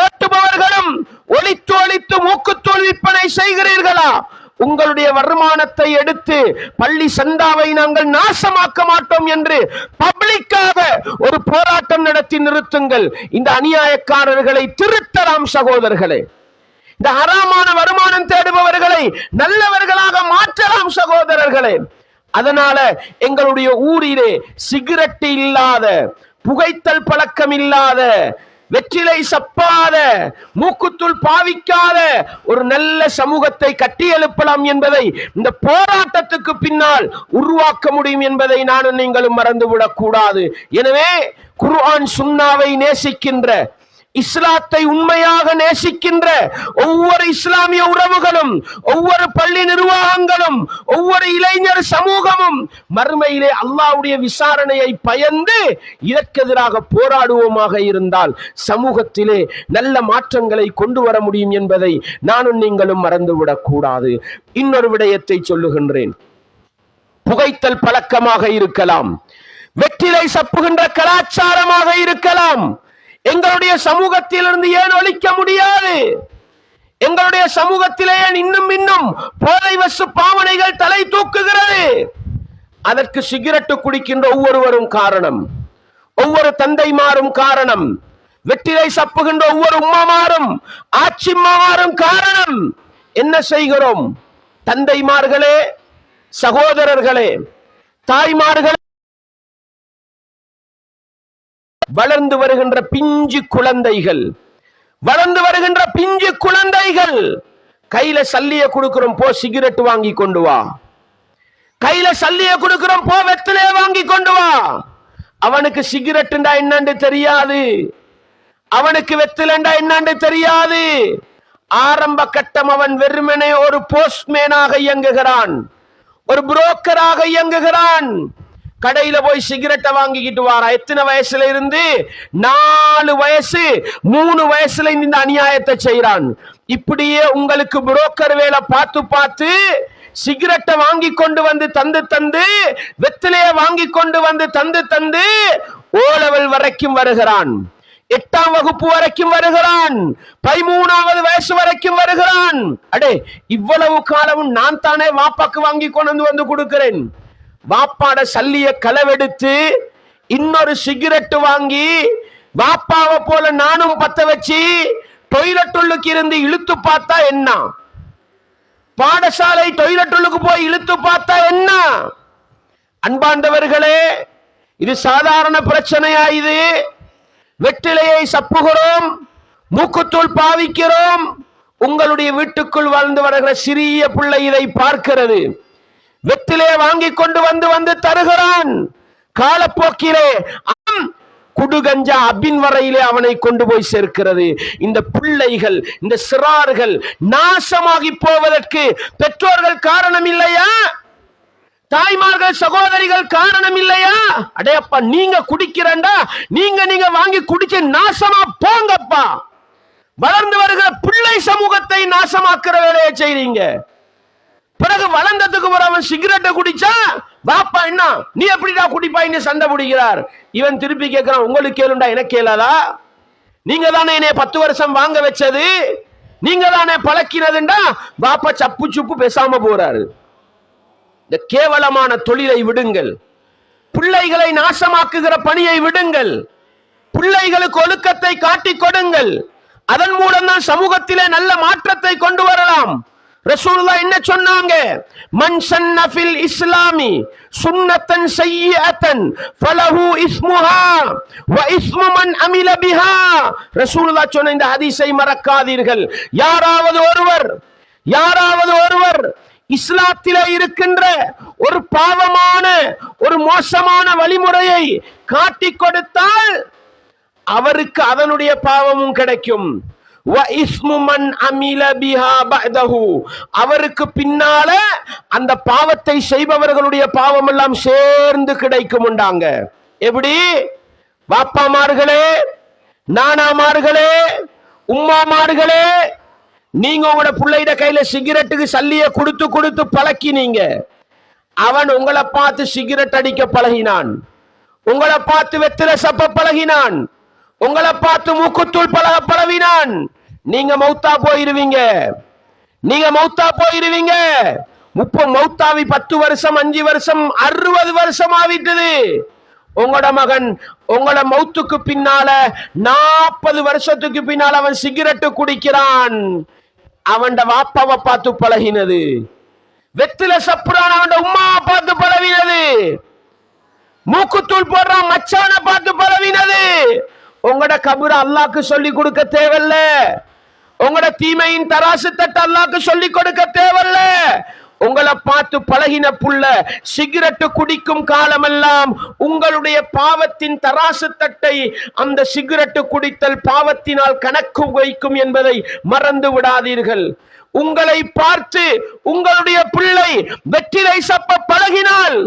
ஓட்டுபவர்களும் ஒளித்து ஒளித்து மூக்குத்தூள் விற்பனை செய்கிறீர்களா? உங்களுடைய வருமானத்தை எடுத்து பள்ளி சந்தாவை நாங்கள் நாசமாக்க மாட்டோம் என்று பப்ளிக்காக ஒரு போராட்டம் நடத்தி நிறுத்துங்கள். இந்த அநியாயக்காரர்களை திருத்தலாம் சகோதரர்களே. இந்த ஹராமான வருமானம் தேடுபவர்களை நல்லவர்களாக மாற்றலாம் சகோதரர்களே. அதனால எங்களுடைய ஊரிலே சிகரெட் இல்லாத, புகைத்தல் பழக்கம் இல்லாத, வெற்றிலை சப்பாத, மூக்குத்தூள் பாவிக்காத ஒரு நல்ல சமூகத்தை கட்டியெழுப்பலாம் என்பதை இந்த போராட்டத்துக்கு பின்னால் உருவாக்க முடியும் என்பதை நானும் நீங்களும் மறந்துவிடக் கூடாது. எனவே குர்ஆன் சுன்னாவை நேசிக்கின்ற, இஸ்லாத்தை உண்மையாக நேசிக்கின்ற ஒவ்வொரு இஸ்லாமிய உறவுகளும், ஒவ்வொரு பள்ளி நிர்வாகங்களும், ஒவ்வொரு இளைஞர் சமூகமும் மறுமையிலே அல்லாஹ்வுடைய விசாரணையை பயந்து இதற்கு எதிராக போராடுவோமாக இருந்தால் சமூகத்திலே நல்ல மாற்றங்களை கொண்டு வர முடியும் என்பதை நானும் நீங்களும் மறந்துவிடக் கூடாது. இன்னொரு விடயத்தை சொல்லுகின்றேன். புகைத்தல் பழக்கமாக இருக்கலாம், வெற்றிலை சப்புகின்ற கலாச்சாரமாக இருக்கலாம், எங்களுடைய சமூகத்திலிருந்து ஏன் ஒழிக்க முடியாது? எங்களுடைய சமூகத்திலே இன்னும் இன்னும் போதை வஸ்து பாவனைகள் தலை தூக்குகிறது? அதற்கு சிகரெட்டு குடிக்கின்ற ஒவ்வொருவரும் காரணம், ஒவ்வொரு தந்தைமாரும் காரணம், வெற்றிலை சப்புகின்ற ஒவ்வொரு உம்மாமாரும், ஆட்சிமாரும் காரணம். என்ன செய்கிறோம்? தந்தைமார்களே, சகோதரர்களே, தாய்மார்களே, வளர்ந்து வருகின்ற பிஞ்சு குழந்தைகள், வளர்ந்து வருகின்ற பிஞ்சு குழந்தைகள் கையில சல்லிய கொடுக்கிறோம், போ சிகரெட் வாங்கி கொண்டு வா. கையில சல்லிய கொடுக்கிறோம், போ வெற்றிலைய வாங்கி கொண்டு வா. அவனுக்கு சிகரெட்டுண்டா என்னன்னு தெரியாது, அவனுக்கு வெத்திலண்டா என்னன்னு தெரியாது. ஆரம்ப கட்டம் அவன் வெறுமனே ஒரு போஸ்ட்மேனாக இயங்குகிறான், ஒரு புரோக்கராக இயங்குகிறான். கடையில போய் சிகரெட்டை வாங்கிக்கிட்டு வாரா. எத்தனை வயசுல இருந்து? 4 வயசு 3 வயசுல இந்த அநியாயத்தை செய்யறான். இப்படியே உங்களுக்கு புரோக்கர் வேலை பார்த்து பார்த்து சிகரெட்டை வாங்கி கொண்டு வந்து தந்து வெத்திலைய வாங்கி கொண்டு வந்து தந்து ஓ லெவல் வரைக்கும் வருகிறான், 8ஆம் வகுப்பு வரைக்கும் வருகிறான், 13வது வயசு வரைக்கும் வருகிறான். அடே, இவ்வளவு காலமும் நான் தானே வாப்பாக்கு வாங்கி கொண்டு வந்து கொடுக்கிறேன். வாப்பாட சல்லிய களவெடுத்து இன்னொரு சிகரெட் வாங்கி வாப்பாவை போல நானும் பத்த வச்சு டொய்லெட் உள்ளுக்கு இருந்து இழுத்து பார்த்தா என்ன? பாடசாலை டொய்லெட் உள்ளுக்கு போய் இழுத்து பார்த்தா என்ன? அன்பாண்டவர்களே, இது சாதாரண பிரச்சனையா? இது வெற்றிலையை சப்புகிறோம், மூக்குத்தூள் பாவிக்கிறோம். உங்களுடைய வீட்டுக்குள் வாழ்ந்து வருகிற சிறிய பிள்ளை இதை பார்க்கிறது. வெற்றிலையை வாங்கி கொண்டு வந்து தருகிறான். காலப்போக்கிலே குடுகஞ்சா அபின் வரையிலே அவனை கொண்டு போய் சேர்க்கிறது. இந்த பிள்ளைகள், இந்த சிறார்கள் நாசமாகி போவதற்கு பெற்றோர்கள் காரணம் இல்லையா? தாய்மார்கள், சகோதரிகள் காரணம் இல்லையா? அடையப்பா, நீங்க குடிக்கிறண்டா, நீங்க வாங்கி குடிச்சு நாசமா போங்கப்பா. வளர்ந்து வருகிற பிள்ளை சமூகத்தை நாசமாக்குற வேலையை செய்றீங்க. பிறகு வளர்ந்ததுக்கு அவன் சிகரெட்டை குடிச்சா பாப்பா என்ன நீ எப்படிடா குடிப்பாயின்னு சண்டை பிடிக்கிறார். இவன் திருப்பி கேட்கிறான், உங்களுக்கு கேளுண்டா, எனக்கு கேளாதா? நீங்க தானே என்னை 10 வருஷம் வாங்க வச்சது, நீங்க தானே பழக்கினதுண்டா பாப்பா சப்பு சுப்பு பேசாம போறாரு. இந்த கேவலமான தொழிலை விடுங்கள், பிள்ளைகளை நாசமாக்குகிற பணியை விடுங்கள், பிள்ளைகளுக்கு ஒழுக்கத்தை காட்டிக் கொடுங்கள். அதன் மூலம் தான் சமூகத்திலே நல்ல மாற்றத்தை கொண்டு வரலாம். ரசூலுல்லாஹ் என்ன சொன்னாங்க? மன் சன்ன ஃபில் இஸ்லாமி சுன்னத்தன் ஸய்யிஅத்தன் ஃபலஹு இஸ்முஹா வ இஸ்மு மன் அமில பிஹா. ரசூலுல்லாஹ் சொன்ன இந்த ஹதீஸை மறக்காதீர்கள். யாராவது ஒருவர் இஸ்லாத்திலே இருக்கின்ற ஒரு பாவமான, ஒரு மோசமான வழிமுறையை காட்டிக் கொடுத்தால் அவருக்கு அதனுடைய பாவமும் கிடைக்கும். அவருக்கு பின்னால அந்த பாவத்தை செய்பவர்களுடைய பாவம் எல்லாம் சேர்ந்து கிடைக்கும். உண்டாங்க. எப்படி? வாப்பாமார்களே, நானாமார்களே, உம்மாமார்களே, நீங்க உங்களோட பிள்ளைட கையில சிகரெட்டுக்கு சல்லிய கொடுத்து பழக்கினீங்க. அவன் உங்களை பார்த்து சிகரெட் அடிக்க பழகினான், உங்களை பார்த்து வெத்தில சப்ப பழகினான், உங்களை பார்த்து மூக்குத்தூள் பழவினான். நீங்க மௌத்தா போயிருவீங்க. மௌத்தாவி 10 வருஷம், 5 வருஷம், 60 வருஷம் ஆவிட்டது. உங்களோட மகன் உங்களோட மௌத்துக்கு பின்னால 40 வருஷத்துக்கு பின்னால அவன் சிகரெட்டு குடிக்கிறான். அவன் வாப்பாவை பார்த்து பழகினது, வெத்தில சப்புறான் அவன் உம்மாவை பார்த்து பழவினது, மூக்குத்தூள் போடுறான் மச்சான பார்த்து பழவினது. உங்களோட கபூர அல்லாஹ்க்கு சொல்லி கொடுக்க தேவையில்ல, உங்களோட தீமையின் தராசு தட்டு அல்லாஹ்க்கு சொல்லி கொடுக்க தேவையில்ல. உங்களை பார்த்து பழகின புள்ள சிகரெட்டு குடிக்கும் காலமெல்லாம் உங்களுடைய பாவத்தின் தராசு தட்டை அந்த சிகரெட்டு குடித்தல் பாவத்தினால் கணக்கு வைக்கும் என்பதை மறந்து விடாதீர்கள். உங்களை பார்த்து உங்களுடைய பிள்ளை வெற்றிலை சப்ப பழகினால்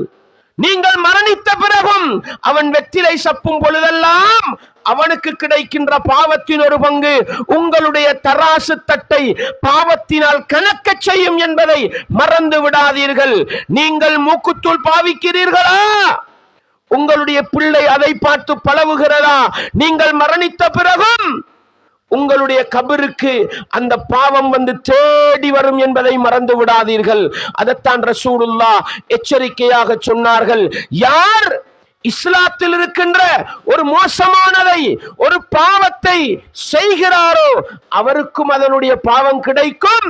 நீங்கள் மரணித்த பிறகும் அவன் வெற்றிலை சப்பும் பொழுதெல்லாம் அவனுக்கு கிடைக்கின்ற பாவத்தின் ஒரு பங்கு உங்களுடைய தராசு தட்டை பாவத்தினால் கணக்க செய்யும் என்பதை மறந்து விடாதீர்கள். நீங்கள் மூக்குத்தூள் பாவிக்கிறீர்களா? உங்களுடைய பிள்ளை அதை பார்த்து பழகுகிறதா? நீங்கள் மரணித்த பிறகும் உங்களுடைய கபருக்கு அந்த பாவம் வந்து தேடி வரும் என்பதை மறந்து விடாதீர்கள். அதைத்தான் ரசூலுல்லாஹ் எச்சரிக்கையாக சொன்னார்கள். யார் இஸ்லாத்தில் இருக்கின்ற ஒரு மோசமானதை, ஒரு பாவத்தை செய்கிறாரோ அவருக்கும் அதனுடைய பாவம் கிடைக்கும்.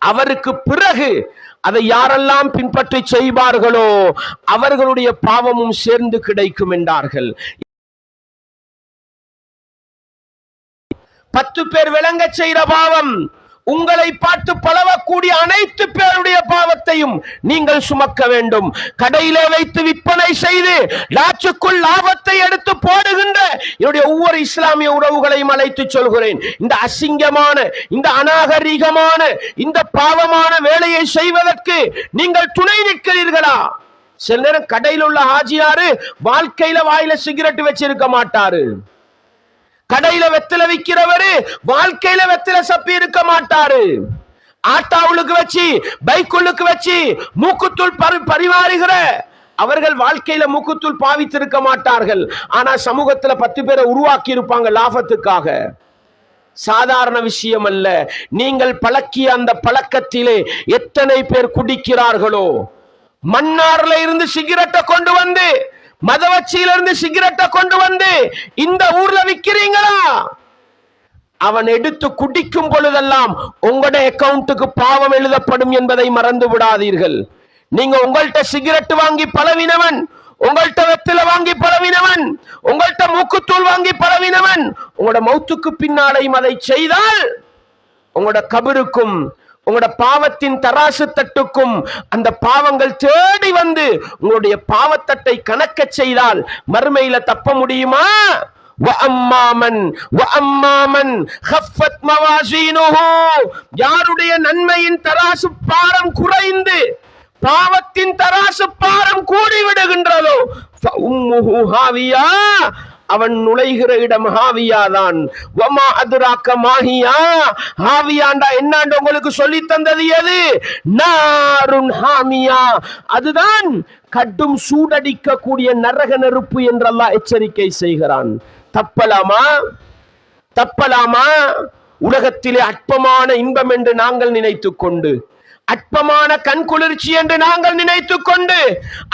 அவருக்கு பிறகு அதை யாரெல்லாம் பின்பற்றி செய்வார்களோ அவர்களுடைய பாவமும் சேர்ந்து கிடைக்கும் என்றார்கள். 10 பேர் விளங்க செய்கிற பாவம் உங்களை பார்த்து பழகக்கூடிய அனைத்து பேருடைய பாவத்தையும் நீங்கள் சுமக்க வேண்டும். கடையிலே வைத்து விற்பனை செய்து லாட்சுக்குள் லாபத்தை எடுத்து போடுகின்ற என்னுடைய ஒவ்வொரு இஸ்லாமிய உறவுகளையும் அழைத்து சொல்கிறேன், இந்த அசிங்கமான, இந்த அநாகரிகமான, இந்த பாவமான வேலையை செய்வதற்கு நீங்கள் துணை நிற்கிறீர்களா? சில நேரம் கடையில் உள்ள ஹாஜியாரு வாழ்க்கையில வாயில சிகரெட் வச்சிருக்க மாட்டாரு. கடையில வெத்தில விக்கிறவரு வாழ்க்கையில வெத்தில சப்பி இருக்க மாட்டாரு. ஆட்டாவுளுக்கு வச்சு, பைக்குள்ளுக்கு வச்சு மூக்குத்தூள் பரிமாறுகிற அவர்கள் வாழ்க்கையில மூக்குத்தூள் பாவித்திருக்க மாட்டார்கள். ஆனா சமூகத்துல 10 பேரை உருவாக்கி இருப்பாங்க லாபத்துக்காக. சாதாரண விஷயம் அல்ல. நீங்கள் பழக்கிய அந்த பழக்கத்திலே எத்தனை பேர் குடிக்கிறார்களோ, மன்னார்ல இருந்து சிகரெட்டை கொண்டு வந்து, மதவச்சியில இருந்து சிகரெட்டை கொண்டு வந்து இந்த ஊர்ல விக்கிறீங்களா? அவன் எடுத்து குடிக்கும் பொழுதெல்லாம் உங்களுடைய அக்கவுண்ட்டுக்கு பாவம் எழுதப்படும் என்பதை மறந்து விடாதீர்கள். நீங்க உங்கள்கிட்ட சிகரெட் வாங்கி பழவினவன், உங்கள்கிட்ட வெத்தில வாங்கி பழவினவன், உங்கள்கிட்ட மூக்குத்தூள் வாங்கி பழவினவன், உங்களோட மௌத்துக்கு பின்னாலையும் அதை செய்தால் உங்களோட கபருக்கும் உங்களோட பாவத்தின் தராசு தட்டுக்கும் அந்த பாவங்கள் தேடி வந்து உங்களுடைய பாவத்தட்டை கணக்க செய்தால் மறுமையில தப்ப முடியுமா? யாருடைய நன்மையின் தராசு பாரம் குறைந்து பாவத்தின் தராசு பாரம் கூடி விடுகின்றதோ அவன் நுழைகிற இடம் ஹாவியாதான். வமா அதுராக்க மாஹியா, ஹாவியாண்டா என்னாண்டு உங்களுக்கு சொல்லி தந்தது எது? நாருன் ஹாமியா, அதுதான் கடும் சூடடிக்க கூடிய நரக நெருப்பு என்றெல்லாம் எச்சரிக்கை செய்கிறான். தப்பலாமா? தப்பலாமா? உலகத்திலே அற்பமான இன்பம் என்று நாங்கள் நினைத்துக் கொண்டு, அற்பமான கண்குளிர்ச்சி என்று நாங்கள் நினைத்துக் கொண்டு,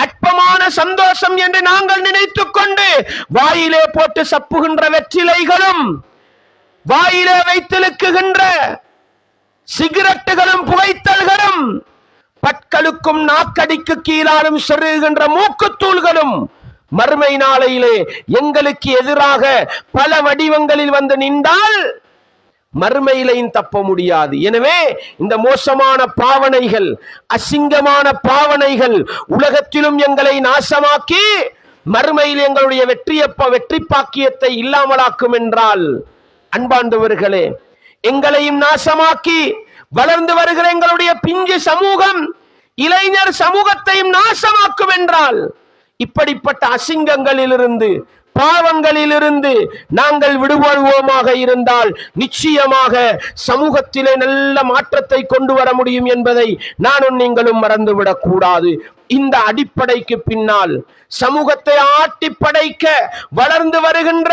அற்பமான சந்தோஷம் என்று நாங்கள் நினைத்துக் கொண்டு வாயிலே போட்டு சப்புகின்ற வெற்றிலைகளும், வாயிலே வைத்திருக்குகின்ற சிகரெட்டுகளும் புகைத்தல்களும், பற்களுக்கும் நாக்கடிக்கு கீழாலும் செருகின்ற மூக்குத்தூள்களும் மறுமை நாளையிலே எங்களுக்கு எதிராக பல வடிவங்களில் வந்து நின்றால் மறுமையிலையும் தப்ப முடியாது. எனவே இந்த மோசமான பாவனைகள், அசிங்கமான பாவனைகள் உலகத்திலும் எங்களை நாசமாக்கி மறுமையில் எங்களுடைய வெற்றி பாக்கியத்தை இல்லாமலாக்கும் என்றால், அன்பாண்டவர்களே, எங்களையும் நாசமாக்கி வளர்ந்து வருகிற எங்களுடைய பிஞ்சு சமூகம், இளைஞர் சமூகத்தையும் நாசமாக்கும் என்றால், இப்படிப்பட்ட அசிங்கங்களிலிருந்து, பாவங்களிலிருந்து நாங்கள் விடுபடுவோமாக இருந்தால் நிச்சயமாக சமூகத்திலே நல்ல மாற்றத்தை கொண்டு வர முடியும் என்பதை நானும் நீங்களும் மறந்துவிடக் கூடாது. இந்த அடிப்படைக்கு பின்னால் சமூகத்தை ஆட்டி படைக்க வளர்ந்து வருகின்ற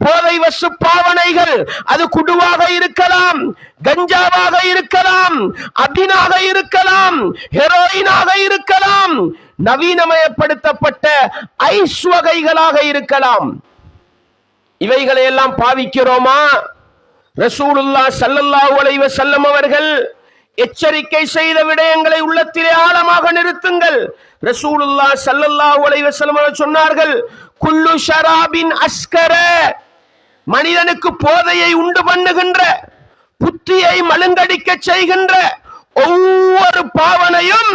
போதை வசு பாவனைகள், அது குடுவாக இருக்கலாம், கஞ்சாவாக இருக்கலாம், அபினாக இருக்கலாம், ஹெரோயினாக இருக்கலாம், நவீனமயப்படுத்தப்பட்ட ஐஸ் வகைகளாக இருக்கலாம். இவைகளை எல்லாம் பாவிக்கிறோமா? ரசூலுல்லாஹ் ஸல்லல்லாஹு அலைஹி வஸல்லம் அவர்கள் எச்சரிக்கை செய்த விடயங்களை உள்ளத்திலே ஆழமாக நிறுத்துங்கள். ரசூலுல்லாஹ் ஸல்லல்லாஹு அலைஹி வஸல்லம் அவர்கள் சொன்னார்கள், குல்லு ஷராபின் அஸ்கர, மனிதனுக்கு போதையை உண்டு பண்ணுகின்ற, புத்தியை மழுங்கடிக்க செய்கின்ற ஒவ்வொரு பாவனையும்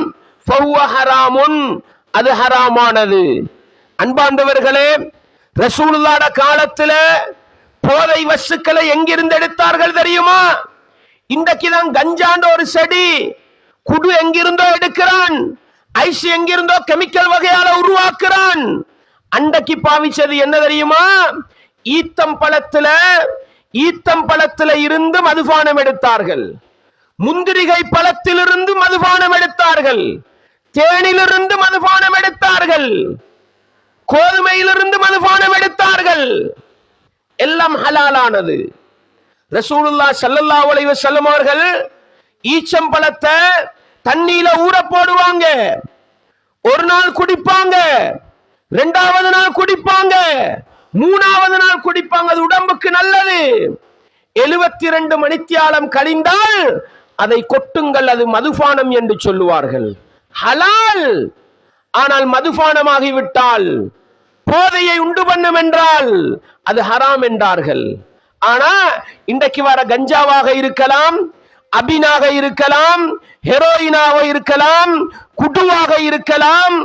அது ஹராமானது. அன்பாண்டவர்களே, ரசூலுல்லாஹ் காலத்துல போதை வஸ்துக்களை எங்கிருந்து எடுத்தார்கள் தெரியுமா? இன்றைக்குதான் கஞ்சாண்ட ஒரு செடி, குடு எங்கிருந்தோ எடுக்கிறான், ஐஸ் எங்கிருந்தோ கெமிக்கல் வகையால உருவாக்குறான். அன்றைக்கு பாவிச்சது என்ன தெரியுமா? ஈத்தம் பழத்துல இருந்து மதுபானம் எடுத்தார்கள், முந்திரிகை பழத்திலிருந்து மதுபானம் எடுத்தார்கள், தேனிலிருந்து மதுபானம் எடுத்தார்கள், கோதுமையிலிருந்து மதுபானம் எடுத்தார்கள். எல்லாம் ஹலாலானது. ரசூலுல்லாஹ் ஸல்லல்லாஹு அலைஹி வஸல்லம் அவர்கள் ஈச்சம்பழத்தை தண்ணியில ஊற போடுவாங்க, ஒரு நாள் குடிப்பாங்க, இரண்டாவது நாள் குடிப்பாங்க, மூணாவது நாள் குடிப்பாங்க. அது உடம்புக்கு நல்லது. 72 மணித்தியாலம் கழிந்தால் அதை கொட்டுங்கள், அது மதுபானம் என்று சொல்லுவார்கள். ஹலால். ஆனால் மதுபானமாகிவிட்டால், போதையை உண்டு பண்ணும் என்றால் அது ஹராம் என்றார்கள். ஆனா இன்றைக்கு வர கஞ்சாவாக இருக்கலாம், அபினாக இருக்கலாம், ஹெரோயினாக இருக்கலாம், குடுவாக இருக்கலாம்,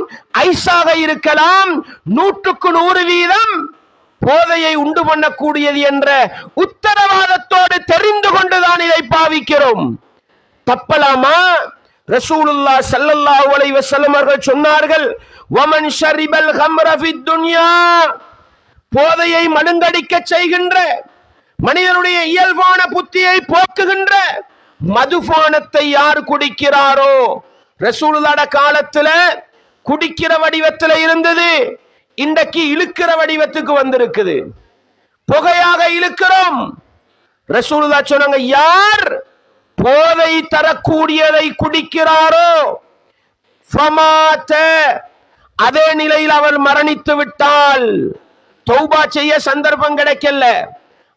ஐஸாக இருக்கலாம். 100% போதையை உண்டு பண்ணக்கூடியது என்ற உத்தரவாதத்தோடு தெரிந்து கொண்டுதான் இதை பாவிக்கிறோம். தப்பலாமா? ரசூலுல்லாஹ் ஸல்லல்லாஹு அலைஹி வஸல்லம் அவர்கள் சொன்னார்கள், வமன் ஷரிபல் ஹம்ர ஃபித் துன்யா, போதையை மழுங்கடிக்க செய்கின்ற, மனிதனுடைய இயல்பான புத்தியை போக்குகின்ற மதுபானத்தை யார் குடிக்கிறாரோ, ரசூலுல்லாஹ் காலத்துல குடிக்கிற வடிவத்துல இருந்தது, இன்றைக்கு இழுக்கிற வடிவத்துக்கு வந்திருக்குது. புகையாக இழுக்கிறோம். ரசூலுல்லாஹ் சொன்னாங்க, யார் போதை தரக்கூடியதை குடிக்கிறாரோ, ஃபமாத, அதே நிலையில் அவர் மரணித்து விட்டால், தௌபா செய்ய சந்தர்ப்பம் கிடைக்கல,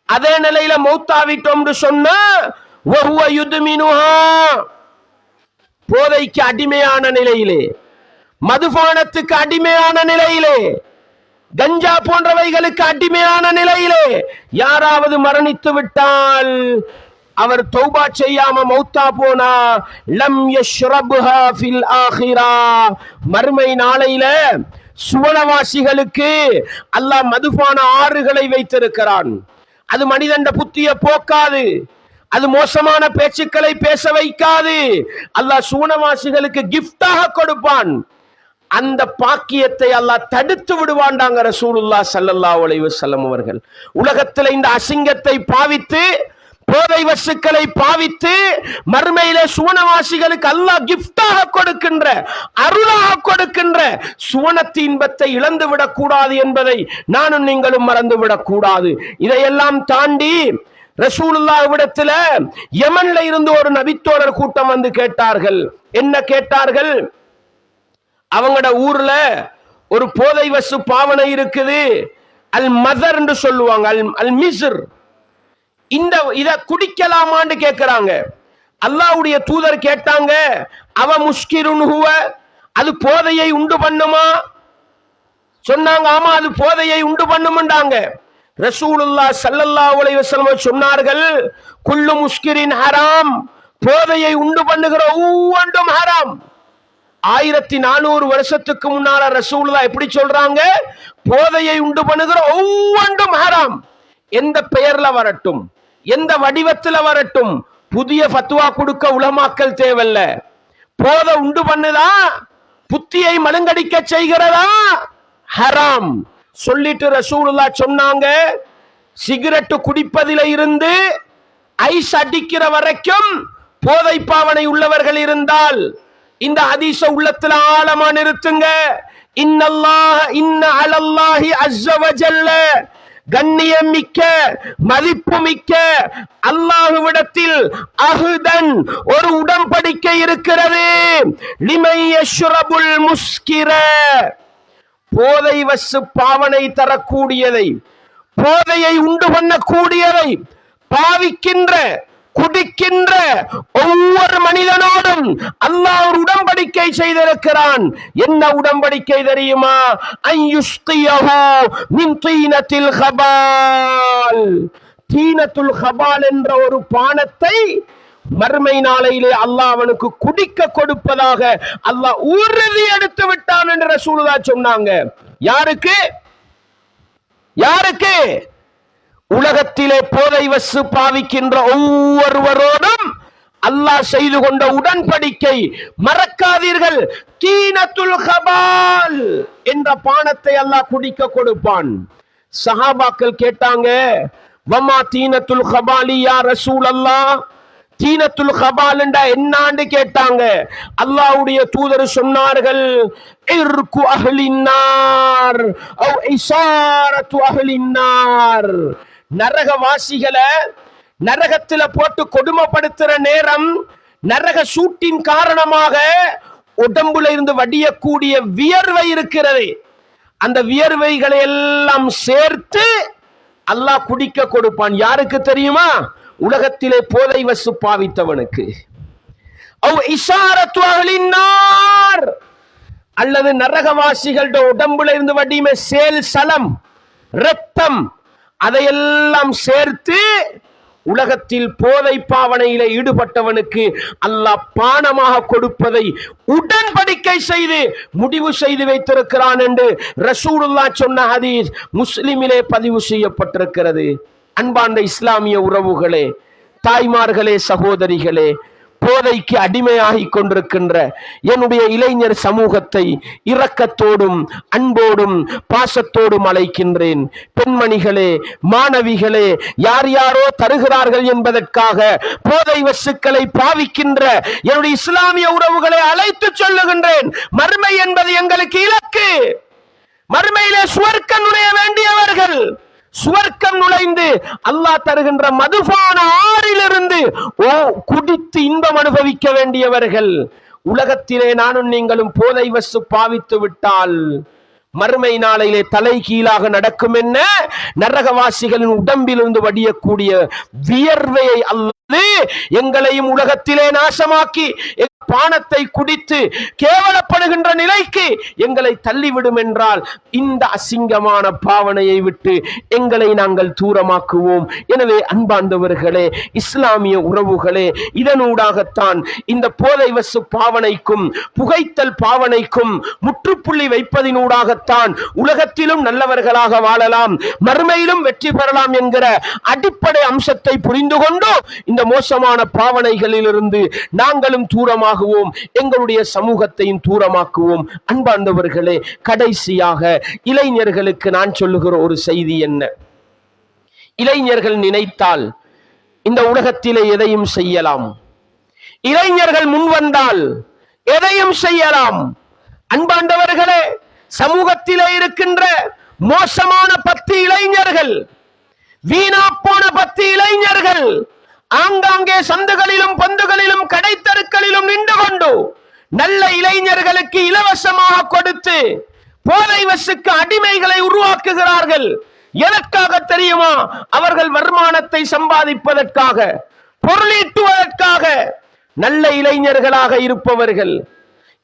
அதே நிலையில மௌத்தாவிட்டோம் சொன்னா, வஹுவ யுத்மினுஹா, போதைக்கு அடிமையான நிலையிலே, மதுபானத்துக்கு அடிமையான நிலையிலே, கஞ்சா போன்றவைகளுக்கு அடிமையான நிலையிலே யாராவது மரணித்து விட்டால், அவர் தௌபா செய்யாம மௌத்தா போனா, லம் யஷ்ரபுஹா ஃபில் ஆখিরা, மறுமை நாளையில சுவனவாசிகளுக்கு அல்லாஹ் மதுபான ஆறுகளை வைத்திருக்கிறான். அது மனிதன் புத்தியை போக்காது, அது மோசமான பேச்சுக்களை பேச வைக்காது. அல்லாஹ் சுவனவாசிகளுக்கு கிஃப்டாக கொடுப்பான். அந்த பாக்கியத்தை அல்லாஹ் தடுத்து விடுவாண்டாங்க ரசூலுல்லாஹ் ஸல்லல்லாஹு அலைஹி வஸல்லம் அவர்கள். உலகத்தில் இந்த அசிங்கத்தை பாவித்து, போதை வஸ்துக்களை பாவித்து, மறுமையில சுவனவாசிகளுக்கு அல்லாஹ் கிஃப்டாக கொடுக்கின்ற, அருளாக கொடுக்கின்ற சுவனத்தின் இன்பத்தை இழந்து விடக்கூடாது என்பதை நானும் நீங்களும் மறந்துவிடக் கூடாது. இதையெல்லாம் தாண்டி ரசூலுல்லாஹ்விடத்துல யமன்ல இருந்து ஒரு நபித்தோழர் கூட்டம் வந்து கேட்டார்கள். என்ன கேட்டார்கள்? அவங்களோட ஊர்ல ஒரு போதை வஸ்து பாவனை இருக்குது, அல் மதர் என்று சொல்லுவாங்க, அல் மிஸ்ர். இத குடிக்கலாமான்னு கேட்கிறாங்க. அல்லாஹ்வுடைய தூதர் கேட்டாங்க, அவ முஸ்கிருன் ஹுவ, அது போதையை உண்டு பண்ணுமா? சொன்னாங்க, ஆமா அது போதையை உண்டு பண்ணும்ன்றாங்க. ரசூலுல்லாஹ் ஸல்லல்லாஹு அலைஹி வஸல்லம் சொன்னார்கள், குல்லு முஸ்கிரின் ஹராம், போதையை உண்டு பண்ணுகிற ஒவ்வொன்றும் ஹராம். 1400 வருஷத்துக்கு முன்னால ரசூலுல்லாஹ் எப்படி சொல்றாங்க? போதையை உண்டு பண்ணுகிற ஒவ்வொன்றும் ஹராம். எந்த பெயர்ல வரட்டும், எந்த வடிவத்துல வரட்டும், புதிய ஃபத்வா கொடுக்க உலமாக்கள் தேவையில்ல. போதை உண்டு பண்ணுதா, புத்தியை மழுங்கடிக்க செய்கிறதா, ஹராம் சொல்லிட்டு ரசூலுல்லாஹ் சொன்னாங்க, சிகரெட் குடிப்பதில இருந்து ஐஸ் அடிக்கிற வரைக்கும் போதை பாவனை உள்ளவர்கள் இருந்தால் இந்த ஹதீஸ உள்ளத்துல ஆழமா நிறுத்துங்க. இன்ன அலல்லாஹி அஸ்ஸ வஜல்ல, கண்ணியம் மிக்க, மதிப்பு மிக்க அல்லாஹ்விடத்தில் அஹ்தன், ஒரு உடன்படிக்கை இருக்கிறது. லிமை யஷ்ரபுல் முஸ்கிர, போதை வஸ்து பாவனை தரக்கூடியதை, போதையை உண்டு பண்ணக்கூடியதை பாவிக்கின்ற, குடிக்கின்ற ஒவ்வொரு மனிதனோடும் அல்லாஹ் ஒரு உடன்படிக்கை செய்திருக்கிறான். என்ன உடன்படிக்கை தெரியுமா? அய்யுஸ்கியஹு மின் தீனத்தில் ஹபால், தீனத்துல் ஹபால் என்ற ஒரு பானத்தை மறுமை நாளையிலே அல்லாஹ் அவனுக்கு குடிக்க கொடுப்பதாக அல்லாஹ் உறுதி எடுத்து விட்டான் என்று ரசூலுல்லாஹ் சொன்னாங்க. யாருக்கு? யாருக்கு? உலகத்திலே போதை வஸ்து பாவிக்கின்ற ஒவ்வொருவரோடும் அல்லாஹ் செய்து கொண்ட உடன்படிக்கை மறக்காதீர்கள். தீனத்துல் ஹபால் என்ற பானத்தை அல்லாஹ் குடிக்க கொடுப்பான். சஹாபாக்கள் கேட்டாங்க, வமா தீனத்துல் ஹபாலி யா ரசூலல்லாஹ், தீனத்துல் ஹபால் என்றா என்னான்னு கேட்டாங்க. அல்லாஹ்வுடைய தூதர் சொன்னார்கள், இர்கு அஹ்லின்னார் அவ் இஸாரத்து அஹ்லின்னார், நரகவாசிகளை நரகத்துல போட்டு கொடுமைப்படுத்துற நேரம், நரக சூட்டின் காரணமாக உடம்புல இருந்து வடியக்கூடிய வியர்வை இருக்கிறது, அந்த வியர்வைகளை எல்லாம் சேர்த்து அல்லாஹ் குடிக்க கொடுப்பான். யாருக்கு தெரியுமா? உலகத்திலே போதை வஸ்து பாவித்தவனுக்கு. அவ் இஷாரத்து அஹ்லின்னார், அல்லது நரகவாசிகளோட உடம்புல இருந்து வடியுமே சேல் சலம், ரத்தம், அதையெல்லாம் சேர்த்து உலகத்தில் போதை பாவனையில ஈடுபட்டவனுக்கு அல்லாஹ் பானமாக கொடுப்பதை உடன்படிக்கை செய்து முடிவு செய்து வைத்திருக்கிறான் என்று ரசூலுல்லாஹ் சொன்ன ஹதீஸ் முஸ்லிமிலே பதிவு செய்யப்பட்டிருக்கிறது. அன்பார்ந்த இஸ்லாமிய உறவுகளே, தாய்மார்களே, சகோதரிகளே, போதைக்கு அடிமையாகி கொண்டிருக்கின்ற என்னுடைய இளைஞர் சமூகத்தை இரக்கத்தோடும் அன்போடும் பாசத்தோடும் அழைக்கின்றேன். பெண்மணிகளே, மாணவிகளே, யார் யாரோ தருகிறார்கள் என்பதற்காக போதை வஸ்துக்களை பாவிக்கின்ற என்னுடைய இஸ்லாமிய உறவுகளை அழைத்து சொல்லுகின்றேன். மறுமை என்பது எங்களுக்கு இலக்கு. மறுமையிலே சுவர்க்கம் நுழைய வேண்டியவர்கள், சுவர்க்கம் நுழைந்து அல்லாஹ் தருகின்ற மதுபான ஆறிலிருந்து குடித்து இன்பம் அனுபவிக்க வேண்டியவர்கள். உலகத்திலே நானும் நீங்களும் போதை வஸ்து பாவித்து விட்டால் மறுமை நாளையிலே தலை கீழாக நடக்கும் என்ன? நரகவாசிகளின் உடம்பிலிருந்து வடியக்கூடிய வியர்வையை அல்லது எங்களையும் உலகத்திலே நாசமாக்கி பானத்தை குடித்து கேவலப்படுகின்ற நிலைக்கு எங்களை தள்ளிவிடும் என்றால் இந்த அசிங்கமான பாவனையை விட்டு எங்களை நாங்கள் தூரமாக்குவோம். எனவே அன்பார்ந்தவர்களே, இஸ்லாமிய உறவுகளே, இதனூடாகத்தான் இந்த போதை வஸ்து பாவனைக்கும் புகைத்தல் பாவனைக்கும் முற்றுப்புள்ளி வைப்பதினூடாகத்தான் உலகத்திலும் நல்லவர்களாக வாழலாம், மறுமையிலும் வெற்றி பெறலாம் என்கிற அடிப்படை அம்சத்தை புரிந்து கொண்டு இந்த மோசமான பாவனைகளிலிருந்து நாங்களும் தூரமாக எங்களுடைய சமூகத்தையும் தூரமாக்குவோம். அன்பார்ந்தவர்களே, கடைசியாக இளைஞர்களுக்கு நான் சொல்லுகிற ஒரு செய்தி என்ன? இளைஞர்கள் நினைத்தால் இந்த உலகத்திலே எதையும் செய்யலாம். இளைஞர்கள் முன்வந்தால் எதையும் செய்யலாம். அன்பார்ந்தவர்களே, சமூகத்திலே இருக்கின்ற மோசமான 10 இளைஞர்கள், வீணா போன 10 இளைஞர்கள் ஆங்காங்கே சந்துகளிலும் பந்துகளிலும் கடைத்தருக்களிலும் நின்று கொண்டு நல்ல இளைஞர்களுக்கு இலவசமாக கொடுத்து போதை வஸ்துக்கு அடிமைகளை உருவாக்குகிறார்கள். எதற்காக தெரியுமா? அவர்கள் வருமானத்தை சம்பாதிப்பதற்காக, பொருளீட்டுவதற்காக. நல்ல இளைஞர்களாக இருப்பவர்கள்,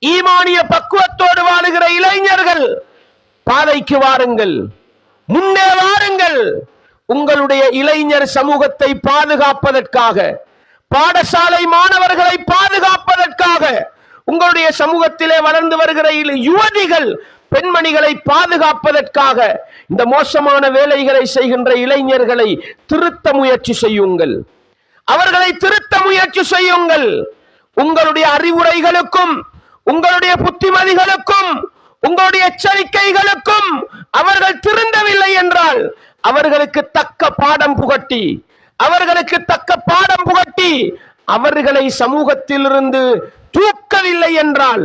ஈமானிய பக்குவத்தோடு வாழுகிற இளைஞர்கள், பாதைக்கு வாருங்கள், முன்னே வாருங்கள். உங்களுடைய இளைஞர் சமூகத்தை பாதுகாப்பதற்காக, பாடசாலை மாணவர்களை பாதுகாப்பதற்காக, உங்களுடைய சமூகத்திலே வளர்ந்து வருகிற யுவதிகள் பெண்மணிகளை பாதுகாப்பதற்காக இந்த மோசமான வேலைகளை செய்கின்ற இளைஞர்களை திருத்த முயற்சி செய்யுங்கள். அவர்களை திருத்த முயற்சி செய்யுங்கள். உங்களுடைய அறிவுரைகளுக்கும், உங்களுடைய புத்திமதிகளுக்கும், உங்களுடைய எச்சரிக்கைகளுக்கும் அவர்கள் திருந்தவில்லை என்றால் அவர்களுக்கு தக்க பாடம் புகட்டி, அவர்களை சமூகத்திலிருந்து தூக்கவில்லை என்றால்,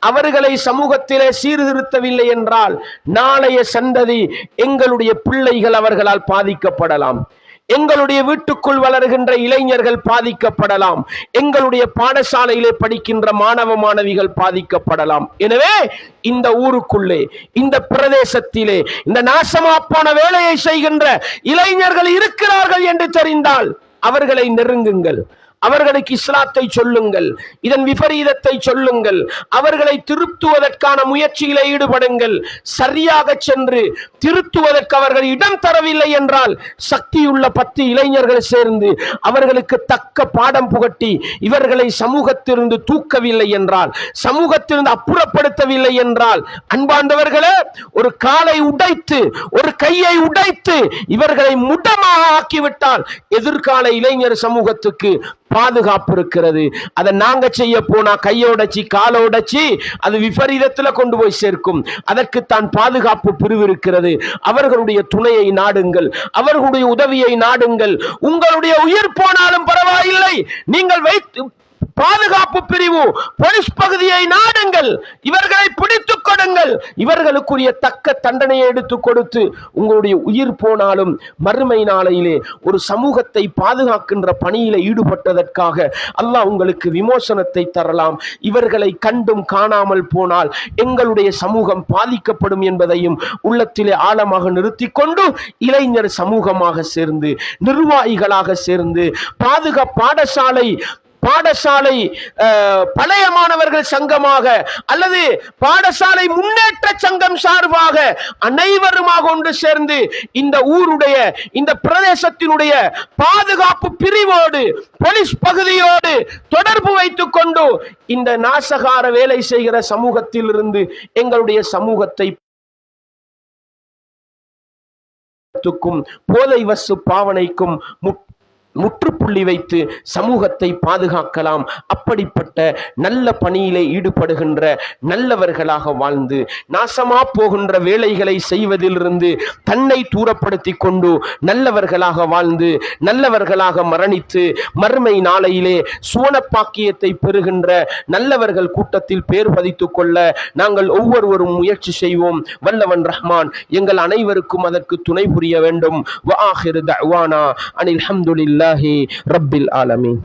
அவர்களை சமூகத்திலே சீர்திருத்தவில்லை என்றால் நாளைய சந்ததி, எங்களுடைய பிள்ளைகள் அவர்களால் பாதிக்கப்படலாம். எங்களுடைய வீட்டுக்குள் வளர்கின்ற இளைஞர்கள் பாதிக்கப்படலாம். எங்களுடைய பாடசாலையிலே படிக்கின்ற மாணவ மாணவிகள் பாதிக்கப்படலாம். எனவே இந்த ஊருக்குள்ளே, இந்த பிரதேசத்திலே இந்த நாசமாப்பான வேலையை செய்கின்ற இளைஞர்கள் இருக்கிறார்கள் என்று தெரிந்தால் அவர்களை நெருங்குங்கள். அவர்களுக்கு இஸ்லாத்தை சொல்லுங்கள், இதன் விபரீதத்தை சொல்லுங்கள், அவர்களை திருத்துவதற்கான முயற்சியில ஈடுபடுங்கள். சரியாக சென்று திருத்துவதற்கு அவர்கள் இடம் தரவில்லை என்றால் சக்தியுள்ள 10 இளைஞர்கள் சேர்ந்து அவர்களுக்கு தக்க பாடம் புகட்டி இவர்களை சமூகத்திலிருந்து தூக்கவில்லை என்றால், சமூகத்திலிருந்து அப்புறப்படுத்தவில்லை என்றால், அன்பார்ந்தவர்களே, ஒரு காலை உடைத்து ஒரு கையை உடைத்து இவர்களை முடமாக ஆக்கிவிட்டால் எதிர்கால இளைஞர் சமூகத்துக்கு பாதுகாப்பு இருக்கிறது. அதை நாங்க செய்ய போனா கையோடச்சி காலோடச்சி அது விபரீதத்துல கொண்டு போய் சேர்க்கும். அதற்குத்தான் பாதுகாப்பு பிரிவு இருக்கிறது. அவர்களுடைய துணையை நாடுங்கள், அவர்களுடைய உதவியை நாடுங்கள். உங்களுடைய உயிர் போனாலும் பரவாயில்லை, நீங்கள் வைத்து பாதுகாப்பு பிரிவு போலீஸ் பகுதியை நாடுங்கள், இவர்களை பிடித்துக் கொடுங்கள், இவர்களுக்குரிய தக்க தண்டனையை எடுத்துக் கொடுத்து உங்களுடைய உயிர் போனாலும் மறுமை நாளையிலே ஒரு சமூகத்தை பாதுகாக்கின்ற பணியில ஈடுபட்டதற்காக அல்லாஹ் உங்களுக்கு விமோசனத்தை தரலாம். இவர்களை கண்டும் காணாமல் போனால் எங்களுடைய சமூகம் பாதிக்கப்படும் என்பதையும் உள்ளத்திலே ஆழமாக நிறுத்தி கொண்டு இளைஞர் சமூகமாக சேர்ந்து, நிர்வாகிகளாக சேர்ந்து, பாடசாலை பாடசாலை பழைய மாணவர்கள் சங்கமாக அல்லது பாடசாலை முன்னேற்ற சங்கம் சார்பாக அனைவருமாக ஒன்று சேர்ந்து இந்த ஊருடைய இந்த பிரதேசத்தினுடைய பாதுகாப்பு பிரிவோடு போலீஸ் பகுதியோடு தொடர்பு வைத்துக் கொண்டு இந்த நாசகார வேலை செய்கிற சமூகத்தில் இருந்து எங்களுடைய சமூகத்தை போதை வசு பாவனைக்கும் முற்றுப்புள்ளி வைத்து சமூகத்தை பாதுகாக்கலாம். அப்படிப்பட்ட நல்ல பணியிலே ஈடுபடுகின்ற நல்லவர்களாக வாழ்ந்து நாசமா போகின்ற வேலைகளை செய்வதிலிருந்து தன்னை தூரப்படுத்தி கொண்டு நல்லவர்களாக வாழ்ந்து நல்லவர்களாக மரணித்து மறுமை நாளையிலே சுவனப்பாக்கியத்தை பெறுகின்ற நல்லவர்கள் கூட்டத்தில் பேர் பதித்துக் கொள்ள நாங்கள் ஒவ்வொருவரும் முயற்சி செய்வோம். வல்லவன் ரஹ்மான் எங்கள் அனைவருக்கும் அதற்கு துணை புரிய வேண்டும். வஆகிரு தஅவானா அனில் ஹம்துலில்லாஹி ரப்பில் ஆலமீன்.